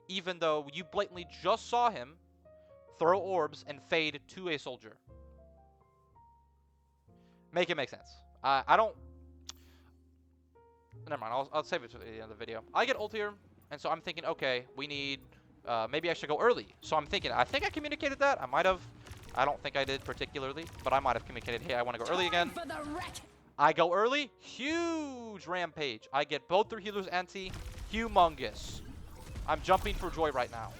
even though you blatantly just saw him throw orbs and fade to a soldier. Make it make sense. I don't... Never mind, I'll save it to the end of the video. I get ult here, and so I'm thinking, okay, we need... maybe I should go early. So I'm thinking, I think I communicated that. I might have. I don't think I did particularly, but I might have communicated, hey, I want to go early again. I go early, huge rampage. I get both their healers anti, humongous. I'm jumping for joy right now.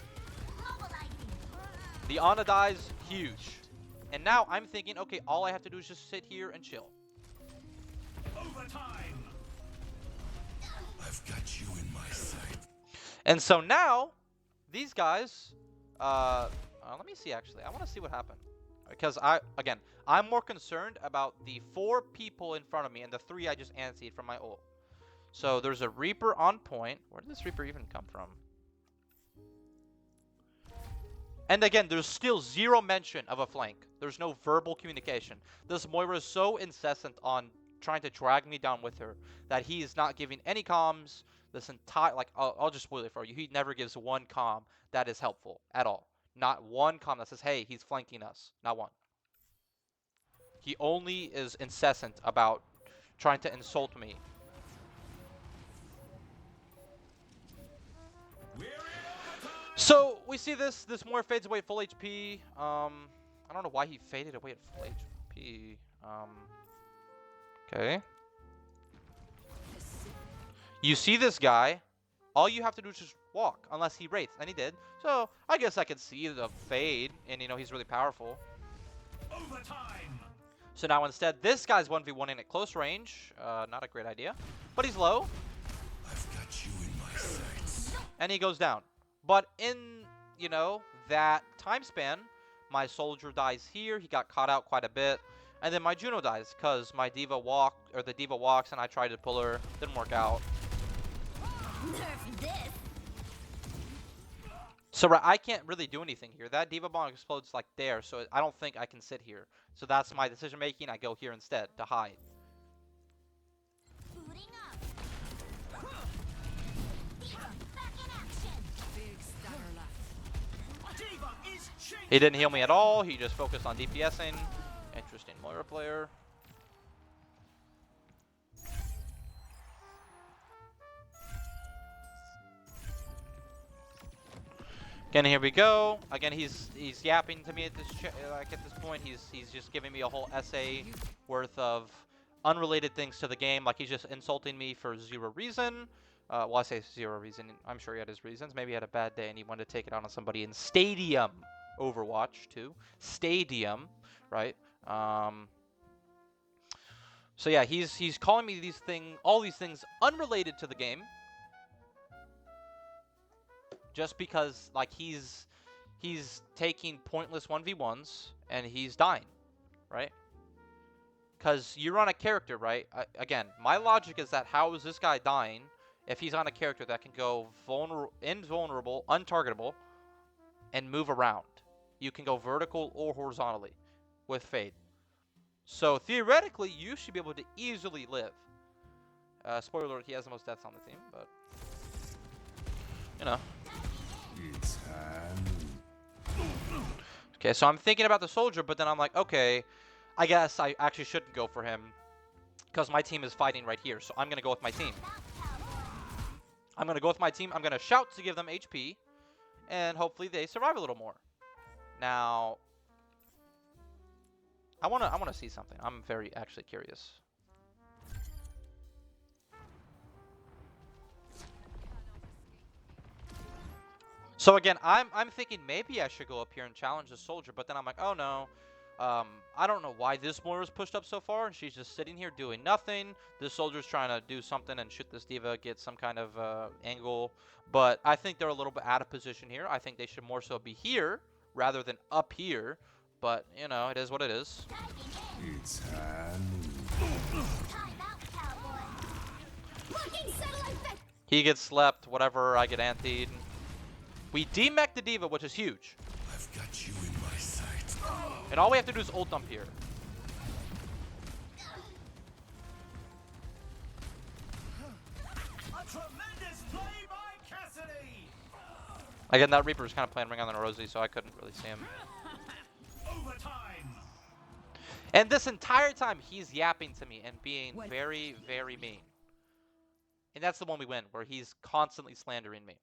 The Ana dies, huge. And now I'm thinking, okay, all I have to do is just sit here and chill. Overtime. I've got you in my sight. And so now, these guys, let me see actually. I want to see what happened. Because I'm more concerned about the 4 people in front of me and the 3 I just antied from my ult. So there's a Reaper on point. Where did this Reaper even come from? And again, there's still zero mention of a flank. There's no verbal communication. This Moira is so incessant on trying to drag me down with her that he is not giving any comms. This entire, like, I'll just spoil it for you. He never gives one comm that is helpful at all. Not one comm that says, hey, he's flanking us. Not one. He only is incessant about trying to insult me. So we see this Moira fades away at full HP. I don't know why he faded away at full HP. Okay. You see this guy. All you have to do is just walk, unless he rates, and he did. So I guess I could see the fade, and he's really powerful. Overtime. So now instead, this guy's 1v1ing at close range. Not a great idea, but he's low. I've got you in my sights. And he goes down. But in, that time span, my soldier dies here. He got caught out quite a bit. And then my Juno dies because my D.Va walks and I tried to pull her. Didn't work out. Nerf this. So I can't really do anything here. That D.Va bomb explodes like there, so I don't think I can sit here. So that's my decision making. I go here instead to hide. Booting up. Back in action. Big stutter left. Diva is changing. He didn't heal me at all. He just focused on DPSing. Interesting Moira player. Again, here we go. Again, he's yapping to me at this point. He's just giving me a whole essay worth of unrelated things to the game. Like he's just insulting me for zero reason. Well, I say zero reason. I'm sure he had his reasons. Maybe he had a bad day and he wanted to take it out on somebody in Stadium Overwatch too. Stadium, right? So yeah, he's calling me all these things unrelated to the game. Just because, like, he's taking pointless 1v1s and he's dying, right? Because you're on a character, right? Again, my logic is that how is this guy dying if he's on a character that can go invulnerable, untargetable, and move around? You can go vertical or horizontally with Fade. So theoretically, you should be able to easily live. Spoiler alert, he has the most deaths on the team, but It's Okay, so I'm thinking about the soldier, but then I'm like, okay, I guess I actually shouldn't go for him. because my team is fighting right here. So I'm going to go with my team. I'm going to go with my team. I'm going to shout to give them HP, and hopefully they survive a little more. Now, I want to see something. I'm very actually curious. So again, I'm thinking maybe I should go up here and challenge the soldier, but then I'm like, oh no. I don't know why this Moira's pushed up so far, and she's just sitting here doing nothing. This soldier's trying to do something and shoot this diva, get some kind of angle. But I think they're a little bit out of position here. I think they should more so be here rather than up here. But, you know, it is what it is. It's time. He gets slept, whatever, I get antied. We demech the diva, which is huge. I've got you in my sight. And all we have to do is ult dump here. A tremendous play by Cassidy. Again, that Reaper was kind of playing Ring on the Rosie, so I couldn't really see him. Overtime. And this entire time, he's yapping to me and being very, very mean. And that's the one we win, where he's constantly slandering me.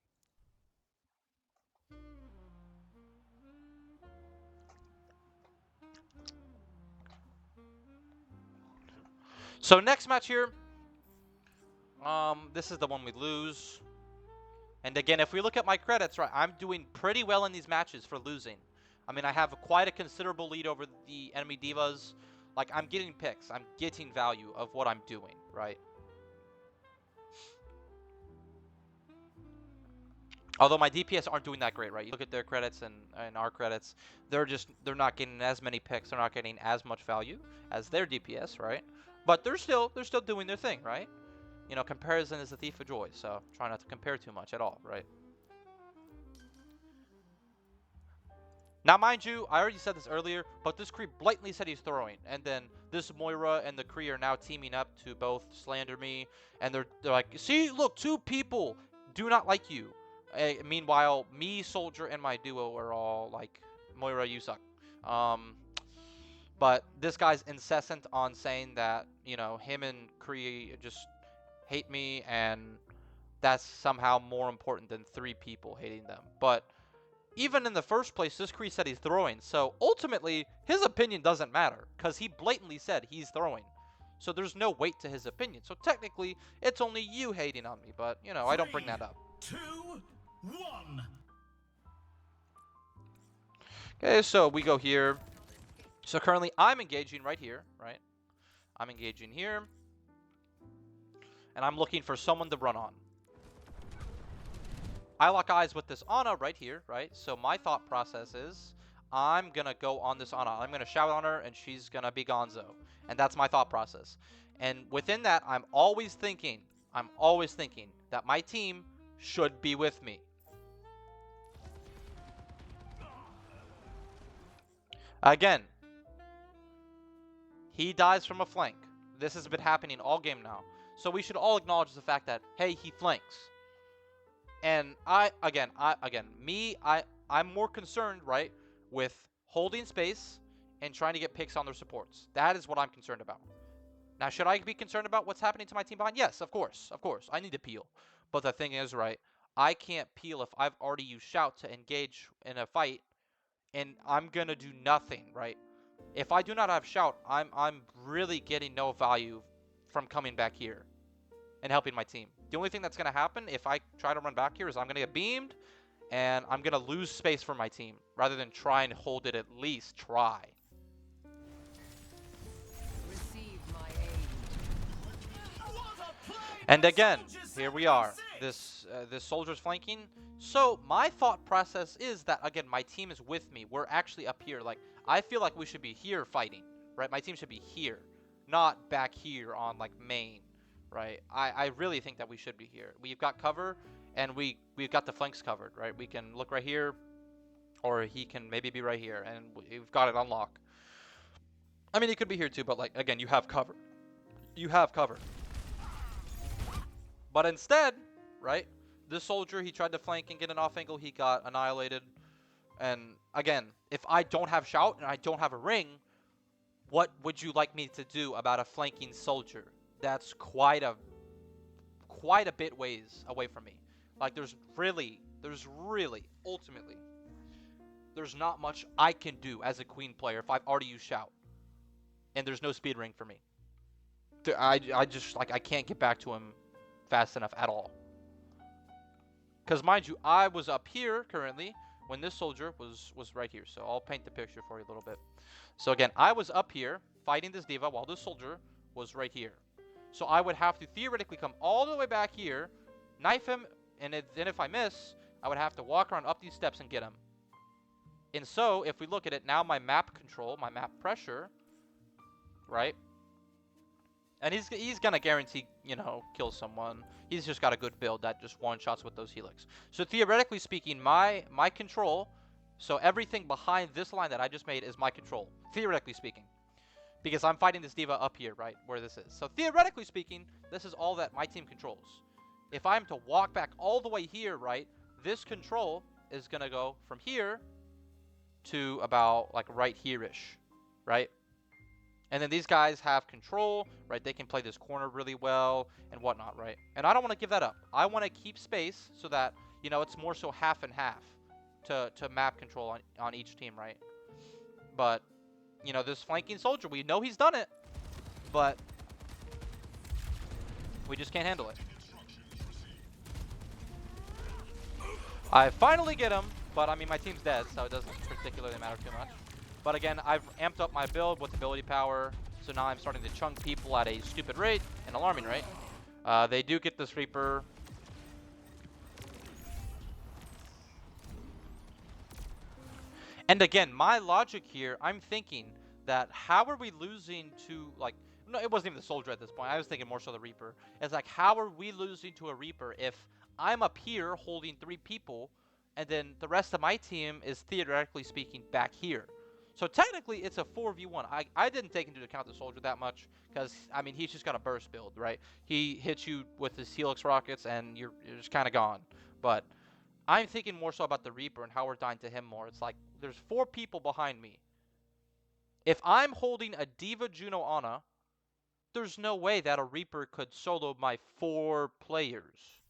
So next match here, this is the one we lose. And again, if we look at my credits, right, I'm doing pretty well in these matches for losing. I mean, I have quite a considerable lead over the enemy divas. Like, I'm getting picks. I'm getting value of what I'm doing, right? Although my DPS aren't doing that great, right? You look at their credits and our credits, they're not getting as many picks. They're not getting as much value as their DPS, right? But they're still doing their thing, right? You know, comparison is the thief of joy, so try not to compare too much at all, right? Now, mind you, I already said this earlier, but this Kree blatantly said he's throwing, and then this Moira and the Kree are now teaming up to both slander me, and they're like, see, look, 2 people do not like you. Meanwhile, me, Soldier, and my duo are all like, Moira, you suck. But this guy's incessant on saying that, you know, him and Kree just hate me, and that's somehow more important than 3 people hating them. But even in the first place, this Kree said he's throwing. So ultimately, his opinion doesn't matter, because he blatantly said he's throwing. So there's no weight to his opinion. So technically, it's only you hating on me. But, you know, I don't bring that up. 2, 1. Okay, so we go here. So currently, I'm engaging right here, right? I'm engaging here. And I'm looking for someone to run on. I lock eyes with this Ana right here, right? So my thought process is, I'm going to go on this Ana. I'm going to shout on her, and she's going to be gonzo. And that's my thought process. And within that, I'm always thinking that my team should be with me. Again, he dies from a flank. This has been happening all game now. So we should all acknowledge the fact that, hey, he flanks. And I'm more concerned, right, with holding space and trying to get picks on their supports. That is what I'm concerned about. Now, should I be concerned about what's happening to my team behind? Yes, of course. Of course. I need to peel. But the thing is, right, I can't peel if I've already used shout to engage in a fight, and I'm going to do nothing, right? If I do not have shout, I'm really getting no value from coming back here and helping my team. The only thing that's going to happen if I try to run back here is I'm going to get beamed, and I'm going to lose space for my team rather than try and hold it, at least try. Receive my aid. And again, here we are. This soldier's flanking. So my thought process is that, again, my team is with me. We're actually up here. Like, I feel like we should be here fighting, right? My team should be here, not back here on, like, main, right? I really think that we should be here. We've got cover, and we've got the flanks covered, right? We can look right here, or he can maybe be right here, and we've got it unlocked. I mean, he could be here too, but, like, again, you have cover. You have cover. But instead, right, this soldier, he tried to flank and get an off angle. He got annihilated. And again, if I don't have shout and I don't have a ring, what would you like me to do about a flanking soldier? that's quite a bit ways away from me. Like there's really ultimately there's not much I can do as a queen player if I've already used shout and there's no speed ring for me. I just like I can't get back to him fast enough at all. Because mind you, I was up here currently when this soldier was right here. So I'll paint the picture for you a little bit. So again, I was up here fighting this diva while this soldier was right here. So I would have to theoretically come all the way back here, knife him, and then if I miss, I would have to walk around up these steps and get him. And so if we look at it now, my map control, my map pressure, right? And he's gonna guarantee, you know, kill someone. He's just got a good build that just one-shots with those helix. So theoretically speaking, my control, so everything behind this line that I just made is my control, theoretically speaking. Because I'm fighting this diva up here, right, where this is. So theoretically speaking, this is all that my team controls. If I'm to walk back all the way here, right, this control is gonna go from here to about like right here-ish, right? And then these guys have control, right? They can play this corner really well and whatnot, right? And I don't want to give that up. I want to keep space so that, you know, it's more so half and half to map control on each team, right? But, you know, this flanking soldier, we know he's done it, but we just can't handle it. I finally get him, but I mean, my team's dead, so it doesn't particularly matter too much. But again, I've amped up my build with ability power, so now I'm starting to chunk people at a stupid rate, an alarming rate. They do get this Reaper. And again, my logic here, I'm thinking that how are we losing to, like, no, it wasn't even the soldier at this point. I was thinking more so the Reaper. It's like, how are we losing to a Reaper if I'm up here holding 3 people, and then the rest of my team is theoretically speaking back here? So technically, it's a 4v1. I didn't take into account the soldier that much because, I mean, he's just got a burst build, right? He hits you with his helix rockets and you're just kind of gone. But I'm thinking more so about the Reaper and how we're dying to him more. It's like there's 4 people behind me. If I'm holding a Diva Juno Ana, there's no way that a Reaper could solo my 4 players.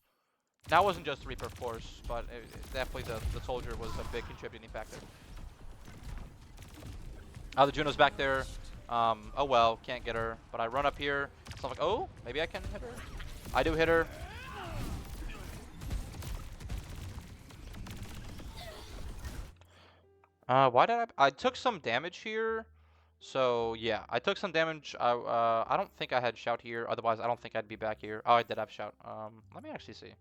Now, it wasn't just the Reaper, of course, but definitely the soldier was a big contributing factor. The Juno's back there. Oh well, can't get her. But I run up here. So I'm like, oh, maybe I can hit her. I do hit her. Why did I took some damage here. So yeah, I took some damage. I don't think I had shout here. Otherwise, I don't think I'd be back here. Oh, I did have shout. Let me actually see.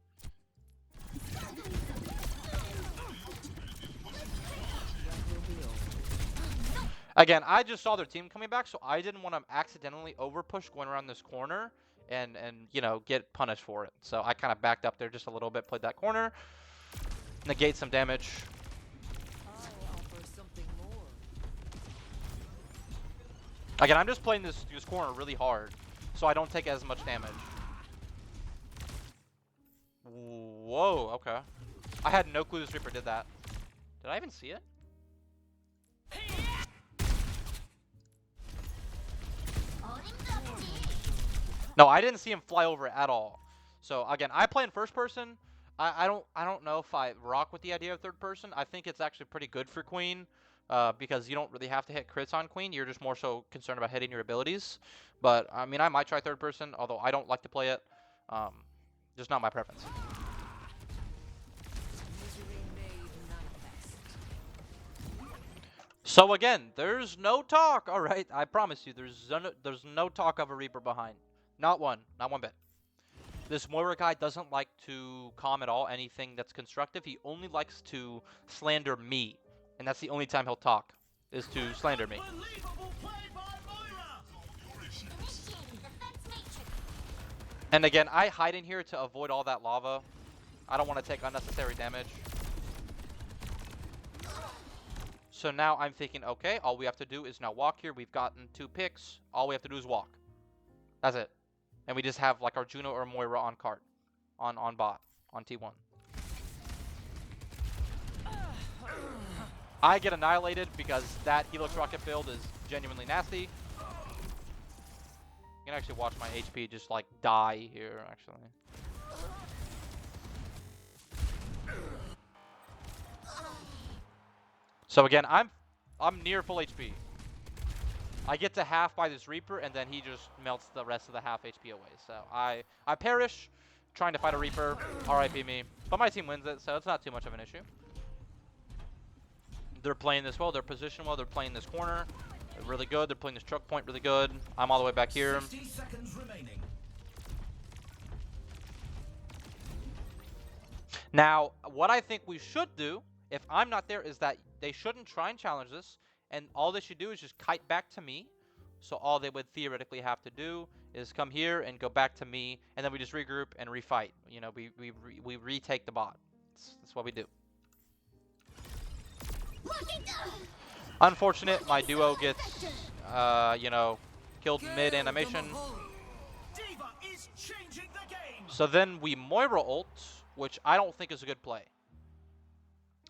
Again, I just saw their team coming back, so I didn't want to accidentally overpush going around this corner and you know, get punished for it. So I kind of backed up there just a little bit, played that corner, negate some damage. Again, I'm just playing this corner really hard, so I don't take as much damage. Whoa, okay. I had no clue this Reaper did that. Did I even see it? No, I didn't see him fly over at all. So again, I play in first person. I don't know if I rock with the idea of third person. I think it's actually pretty good for Queen, because you don't really have to hit crits on Queen. You're just more so concerned about hitting your abilities. But I mean, I might try third person, although I don't like to play it. Just not my preference. So again, there's no talk. All right, I promise you, there's no talk of a Reaper behind. Not one bit. This Moira guy doesn't like to calm at all anything that's constructive. He only likes to slander me, and that's the only time he'll talk, is to slander me. And again, I hide in here to avoid all that lava. I don't want to take unnecessary damage. So now I'm thinking, okay, all we have to do is now walk here. We've gotten 2 picks. All we have to do is walk. That's it. And we just have like our Juno or Moira on cart, on bot, on T1. I get annihilated because that Helix Rocket build is genuinely nasty. You can actually watch my HP just like die here, actually. So again, I'm near full HP. I get to half by this Reaper, and then he just melts the rest of the half HP away. So I perish trying to fight a Reaper. RIP me. But my team wins it, so it's not too much of an issue. They're playing this well. They're positioned well. They're playing this corner. They're really good. They're playing this choke point really good. I'm all the way back here. 60 seconds remaining. Now, what I think we should do, if I'm not there, is that they shouldn't try and challenge this. And all they should do is just kite back to me. So all they would theoretically have to do is come here and go back to me. And then we just regroup and refight. You know, we retake the bot. That's what we do. Unfortunate, my duo gets, you know, killed mid-animation. Diva is changing the game. So then we Moira ult, which I don't think is a good play.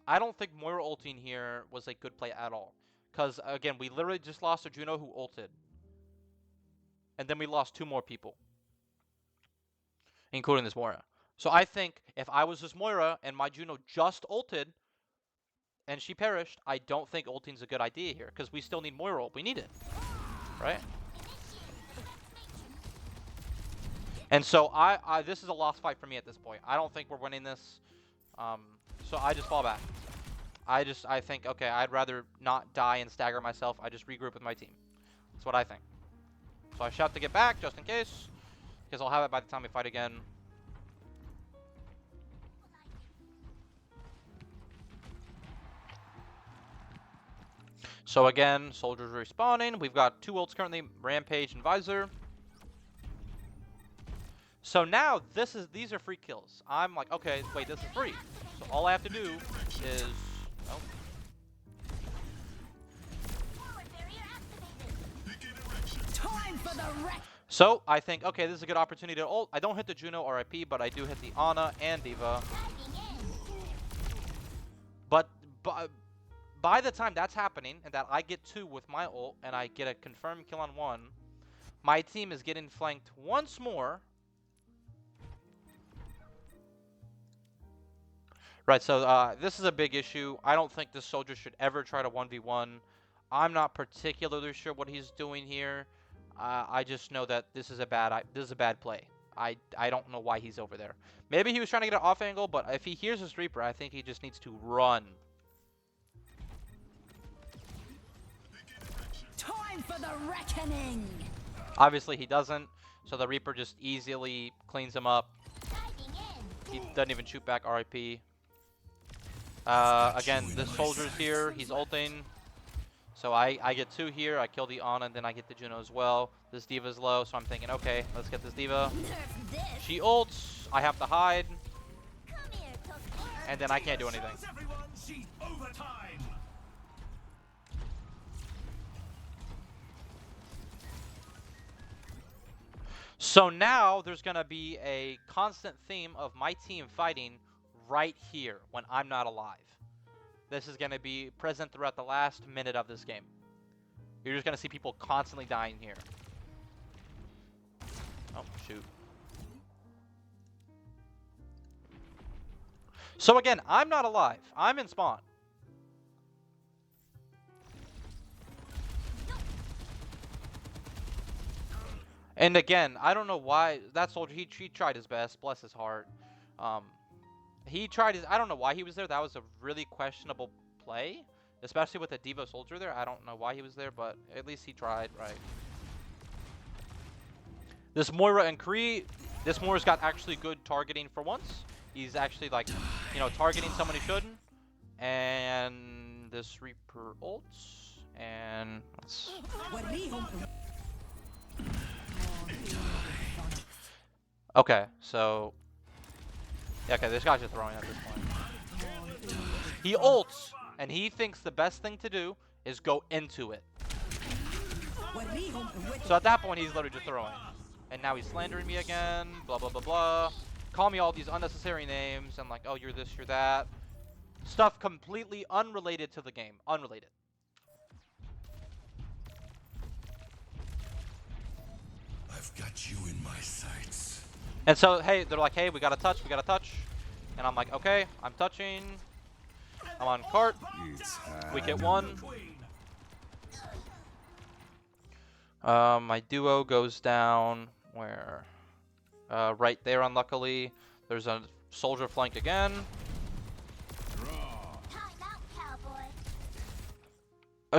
I don't think Moira ulting here was a good play at all. Because, again, we literally just lost a Juno who ulted. And then we lost 2 more people. Including this Moira. So I think if I was this Moira and my Juno just ulted and she perished, I don't think ulting's a good idea here. Because we still need Moira ult. We need it. Right? And so this is a lost fight for me at this point. I don't think we're winning this. So I just fall back. I think, okay, I'd rather not die and stagger myself. I just regroup with my team. That's what I think. So I shout to get back, just in case. Because I'll have it by the time we fight again. So again, soldiers respawning. We've got 2 ults currently, Rampage and Visor. So now these are free kills. I'm like, okay, wait, this is free. So all I have to do is Time for the wreck. So I think, okay, this is a good opportunity to ult. I don't hit the Juno RIP, but I do hit the Ana and Diva. But by the time that's happening and that I get 2 with my ult and I get a confirmed kill on 1, my team is getting flanked once more. Right, so this is a big issue. I don't think this soldier should ever try to 1v1. I'm not particularly sure what he's doing here. I just know that this is a bad play. I don't know why he's over there. Maybe he was trying to get an off angle, but if he hears this Reaper, I think he just needs to run. Time for the reckoning. Obviously he doesn't, so the Reaper just easily cleans him up. He doesn't even shoot back RIP. Again, this soldier's here. He's ulting. So I get 2 here. I kill the Ana, and then I get the Juno as well. This Diva's low, so I'm thinking, okay, let's get this Diva. She ults. I have to hide. And then I can't do anything. Shows everyone she's overtime. So now there's going to be a constant theme of my team fighting right here when I'm not alive. This is going to be present throughout the last minute of this game. You're just going to see people constantly dying here. Oh, shoot. So again, I'm not alive. I'm in spawn. And again, I don't know why that soldier, he tried his best, bless his heart. He tried his, I don't know why he was there. That was a really questionable play, especially with a Diva soldier there. I don't know why he was there, but at least he tried, right? This Moira and Kree, this Moira's got actually good targeting for once. He's actually like, you know, targeting someone he shouldn't. And this Reaper ults, and let's... Okay, so... Yeah, okay, this guy's just throwing at this point. He ults, and he thinks the best thing to do is go into it. So at that point, he's literally just throwing. And now he's slandering me again, blah, blah, blah, blah. Call me all these unnecessary names, and like, oh, you're this, you're that. Stuff completely unrelated to the game. Unrelated. I've got you in my sights. And so, hey, they're like, hey, we got to touch. And I'm like, okay, I'm touching. I'm on cart. It's We get hand one. of the queen. My duo goes down where? Right there, unluckily. There's a soldier flank again.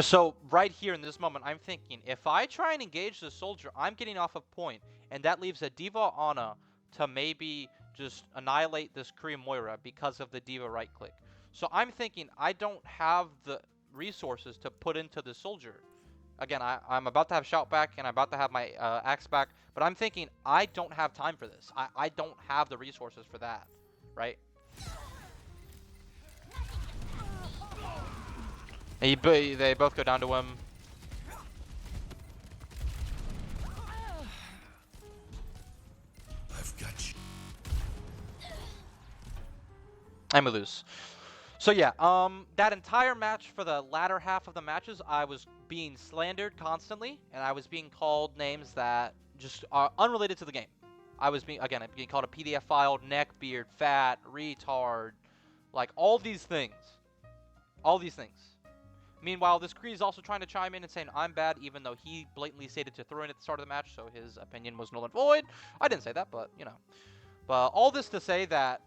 So right here in this moment, I'm thinking, if I try and engage the soldier, I'm getting off a point, and that leaves a Diva Ana to maybe just annihilate this Korean Moira because of the Diva right click. So I'm thinking I don't have the resources to put into the soldier. Again, I'm about to have shout back and I'm about to have my axe back, but I'm thinking I don't have time for this. I don't have the resources for that, right? And they both go down to him. I've got you. And we lose. So yeah, that entire match, for the latter half of the matches, I was being slandered constantly, and I was being called names that just are unrelated to the game. I was being called a PDF file, neckbeard, fat, retard, like all these things. All these things. Meanwhile, this Kree is also trying to chime in and saying I'm bad, even though he blatantly stated to throw in at the start of the match, so his opinion was null and void. I didn't say that, but, you know. But all this to say that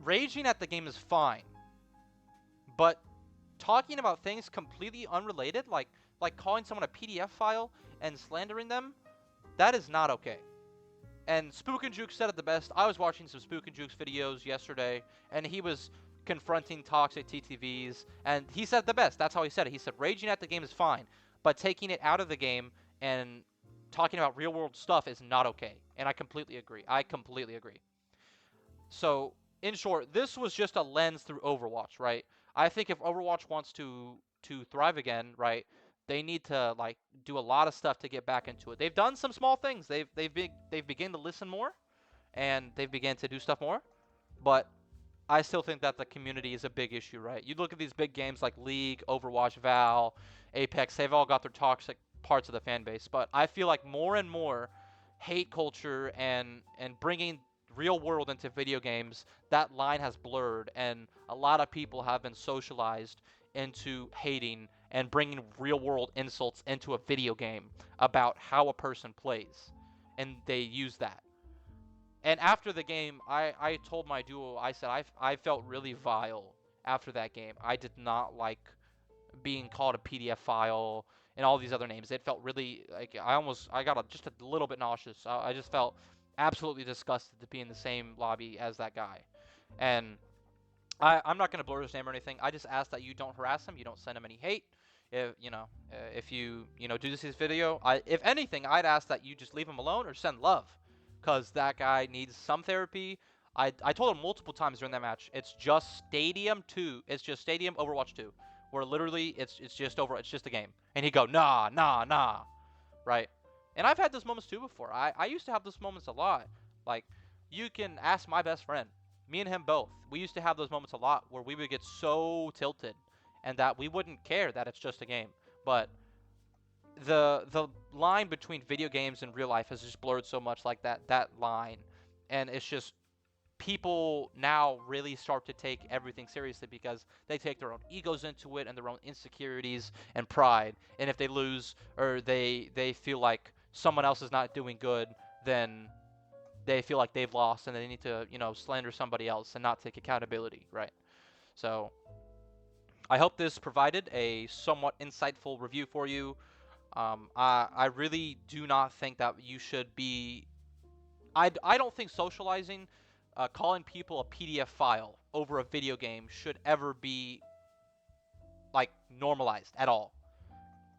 raging at the game is fine, but talking about things completely unrelated, like calling someone a PDF file and slandering them, that is not okay. And Spook and Juke said it the best. I was watching some Spook and Juke's videos yesterday, and he was confronting toxic TTVs, and he said it the best. That's how he said it. He said raging at the game is fine, but taking it out of the game and talking about real-world stuff is not okay. And I completely agree. So, in short, this was just a lens through Overwatch, right? I think if Overwatch wants to thrive again, right, they need to like do a lot of stuff to get back into it. They've done some small things. They've begun to listen more, and they've begun to do stuff more, but I still think that the community is a big issue, right? You look at these big games like League, Overwatch, Val, Apex, they've all got their toxic parts of the fan base, but I feel like more and more hate culture and bringing real world into video games, that line has blurred, and a lot of people have been socialized into hating and bringing real world insults into a video game about how a person plays, and they use that. And after the game, I told my duo, I said I felt really vile after that game. I did not like being called a PDF file and all these other names. It felt really like I got just a little bit nauseous. I just felt absolutely disgusted to be in the same lobby as that guy. And I'm not going to blur his name or anything. I just ask that you don't harass him, you don't send him any hate. If you do this video, if anything, I'd ask that you just leave him alone or send love, because that guy needs some therapy. I told him multiple times during that match, it's just Stadium 2. It's just Stadium Overwatch 2, where literally it's just a game. And he'd go, nah, right? And I've had those moments too before. I used to have those moments a lot. Like, you can ask my best friend. Me and him both. We used to have those moments a lot where we would get so tilted and that we wouldn't care that it's just a game. But the line between video games and real life has just blurred so much, like that line. And it's just people now really start to take everything seriously because they take their own egos into it and their own insecurities and pride. And if they lose or they feel like someone else is not doing good, then they feel like they've lost and they need to, slander somebody else and not take accountability, right? So I hope this provided a somewhat insightful review for you. I really do not think that you should be... I don't think socializing, calling people a PDF file over a video game should ever be, like, normalized at all.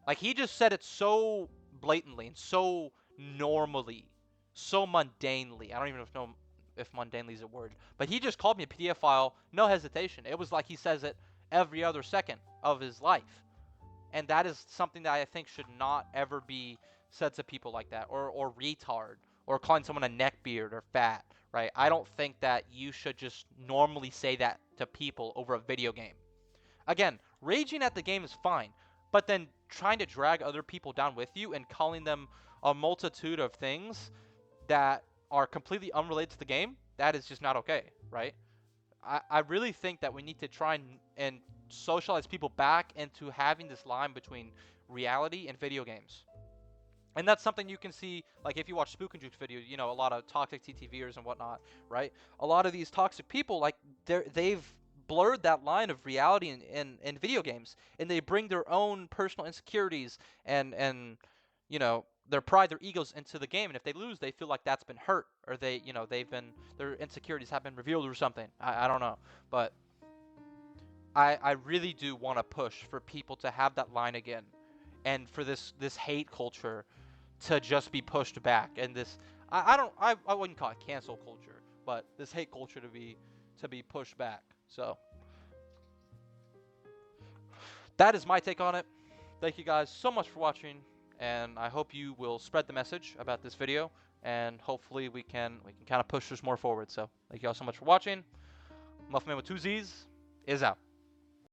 Like, he just said it so blatantly and so normally, so mundanely. I don't even know if mundanely is a word. But he just called me a PDF file, no hesitation. It was like he says it every other second of his life. And that is something that I think should not ever be said to people like that. Or retard. Or calling someone a neckbeard or fat, right? I don't think that you should just normally say that to people over a video game. Again, raging at the game is fine. But then trying to drag other people down with you and calling them a multitude of things that are completely unrelated to the game, that is just not okay, right? I really think that we need to try and socialize people back into having this line between reality and video games. And that's something you can see, like if you watch Spook and Juke's videos, you know, a lot of toxic TTVers and whatnot, right? A lot of these toxic people, like they've blurred that line of reality in video games, and they bring their own personal insecurities and you know their pride, their egos into the game. And if they lose, they feel like that's been hurt, or they, you know, their insecurities have been revealed or something. I don't know, but I really do want to push for people to have that line again, and for this hate culture to just be pushed back, and this I wouldn't call it cancel culture, but this hate culture to be pushed back. So that is my take on it. Thank you guys so much for watching, and I hope you will spread the message about this video, and hopefully we can kind of push this more forward. So thank you all so much for watching. Muffman with 2 Z's is out.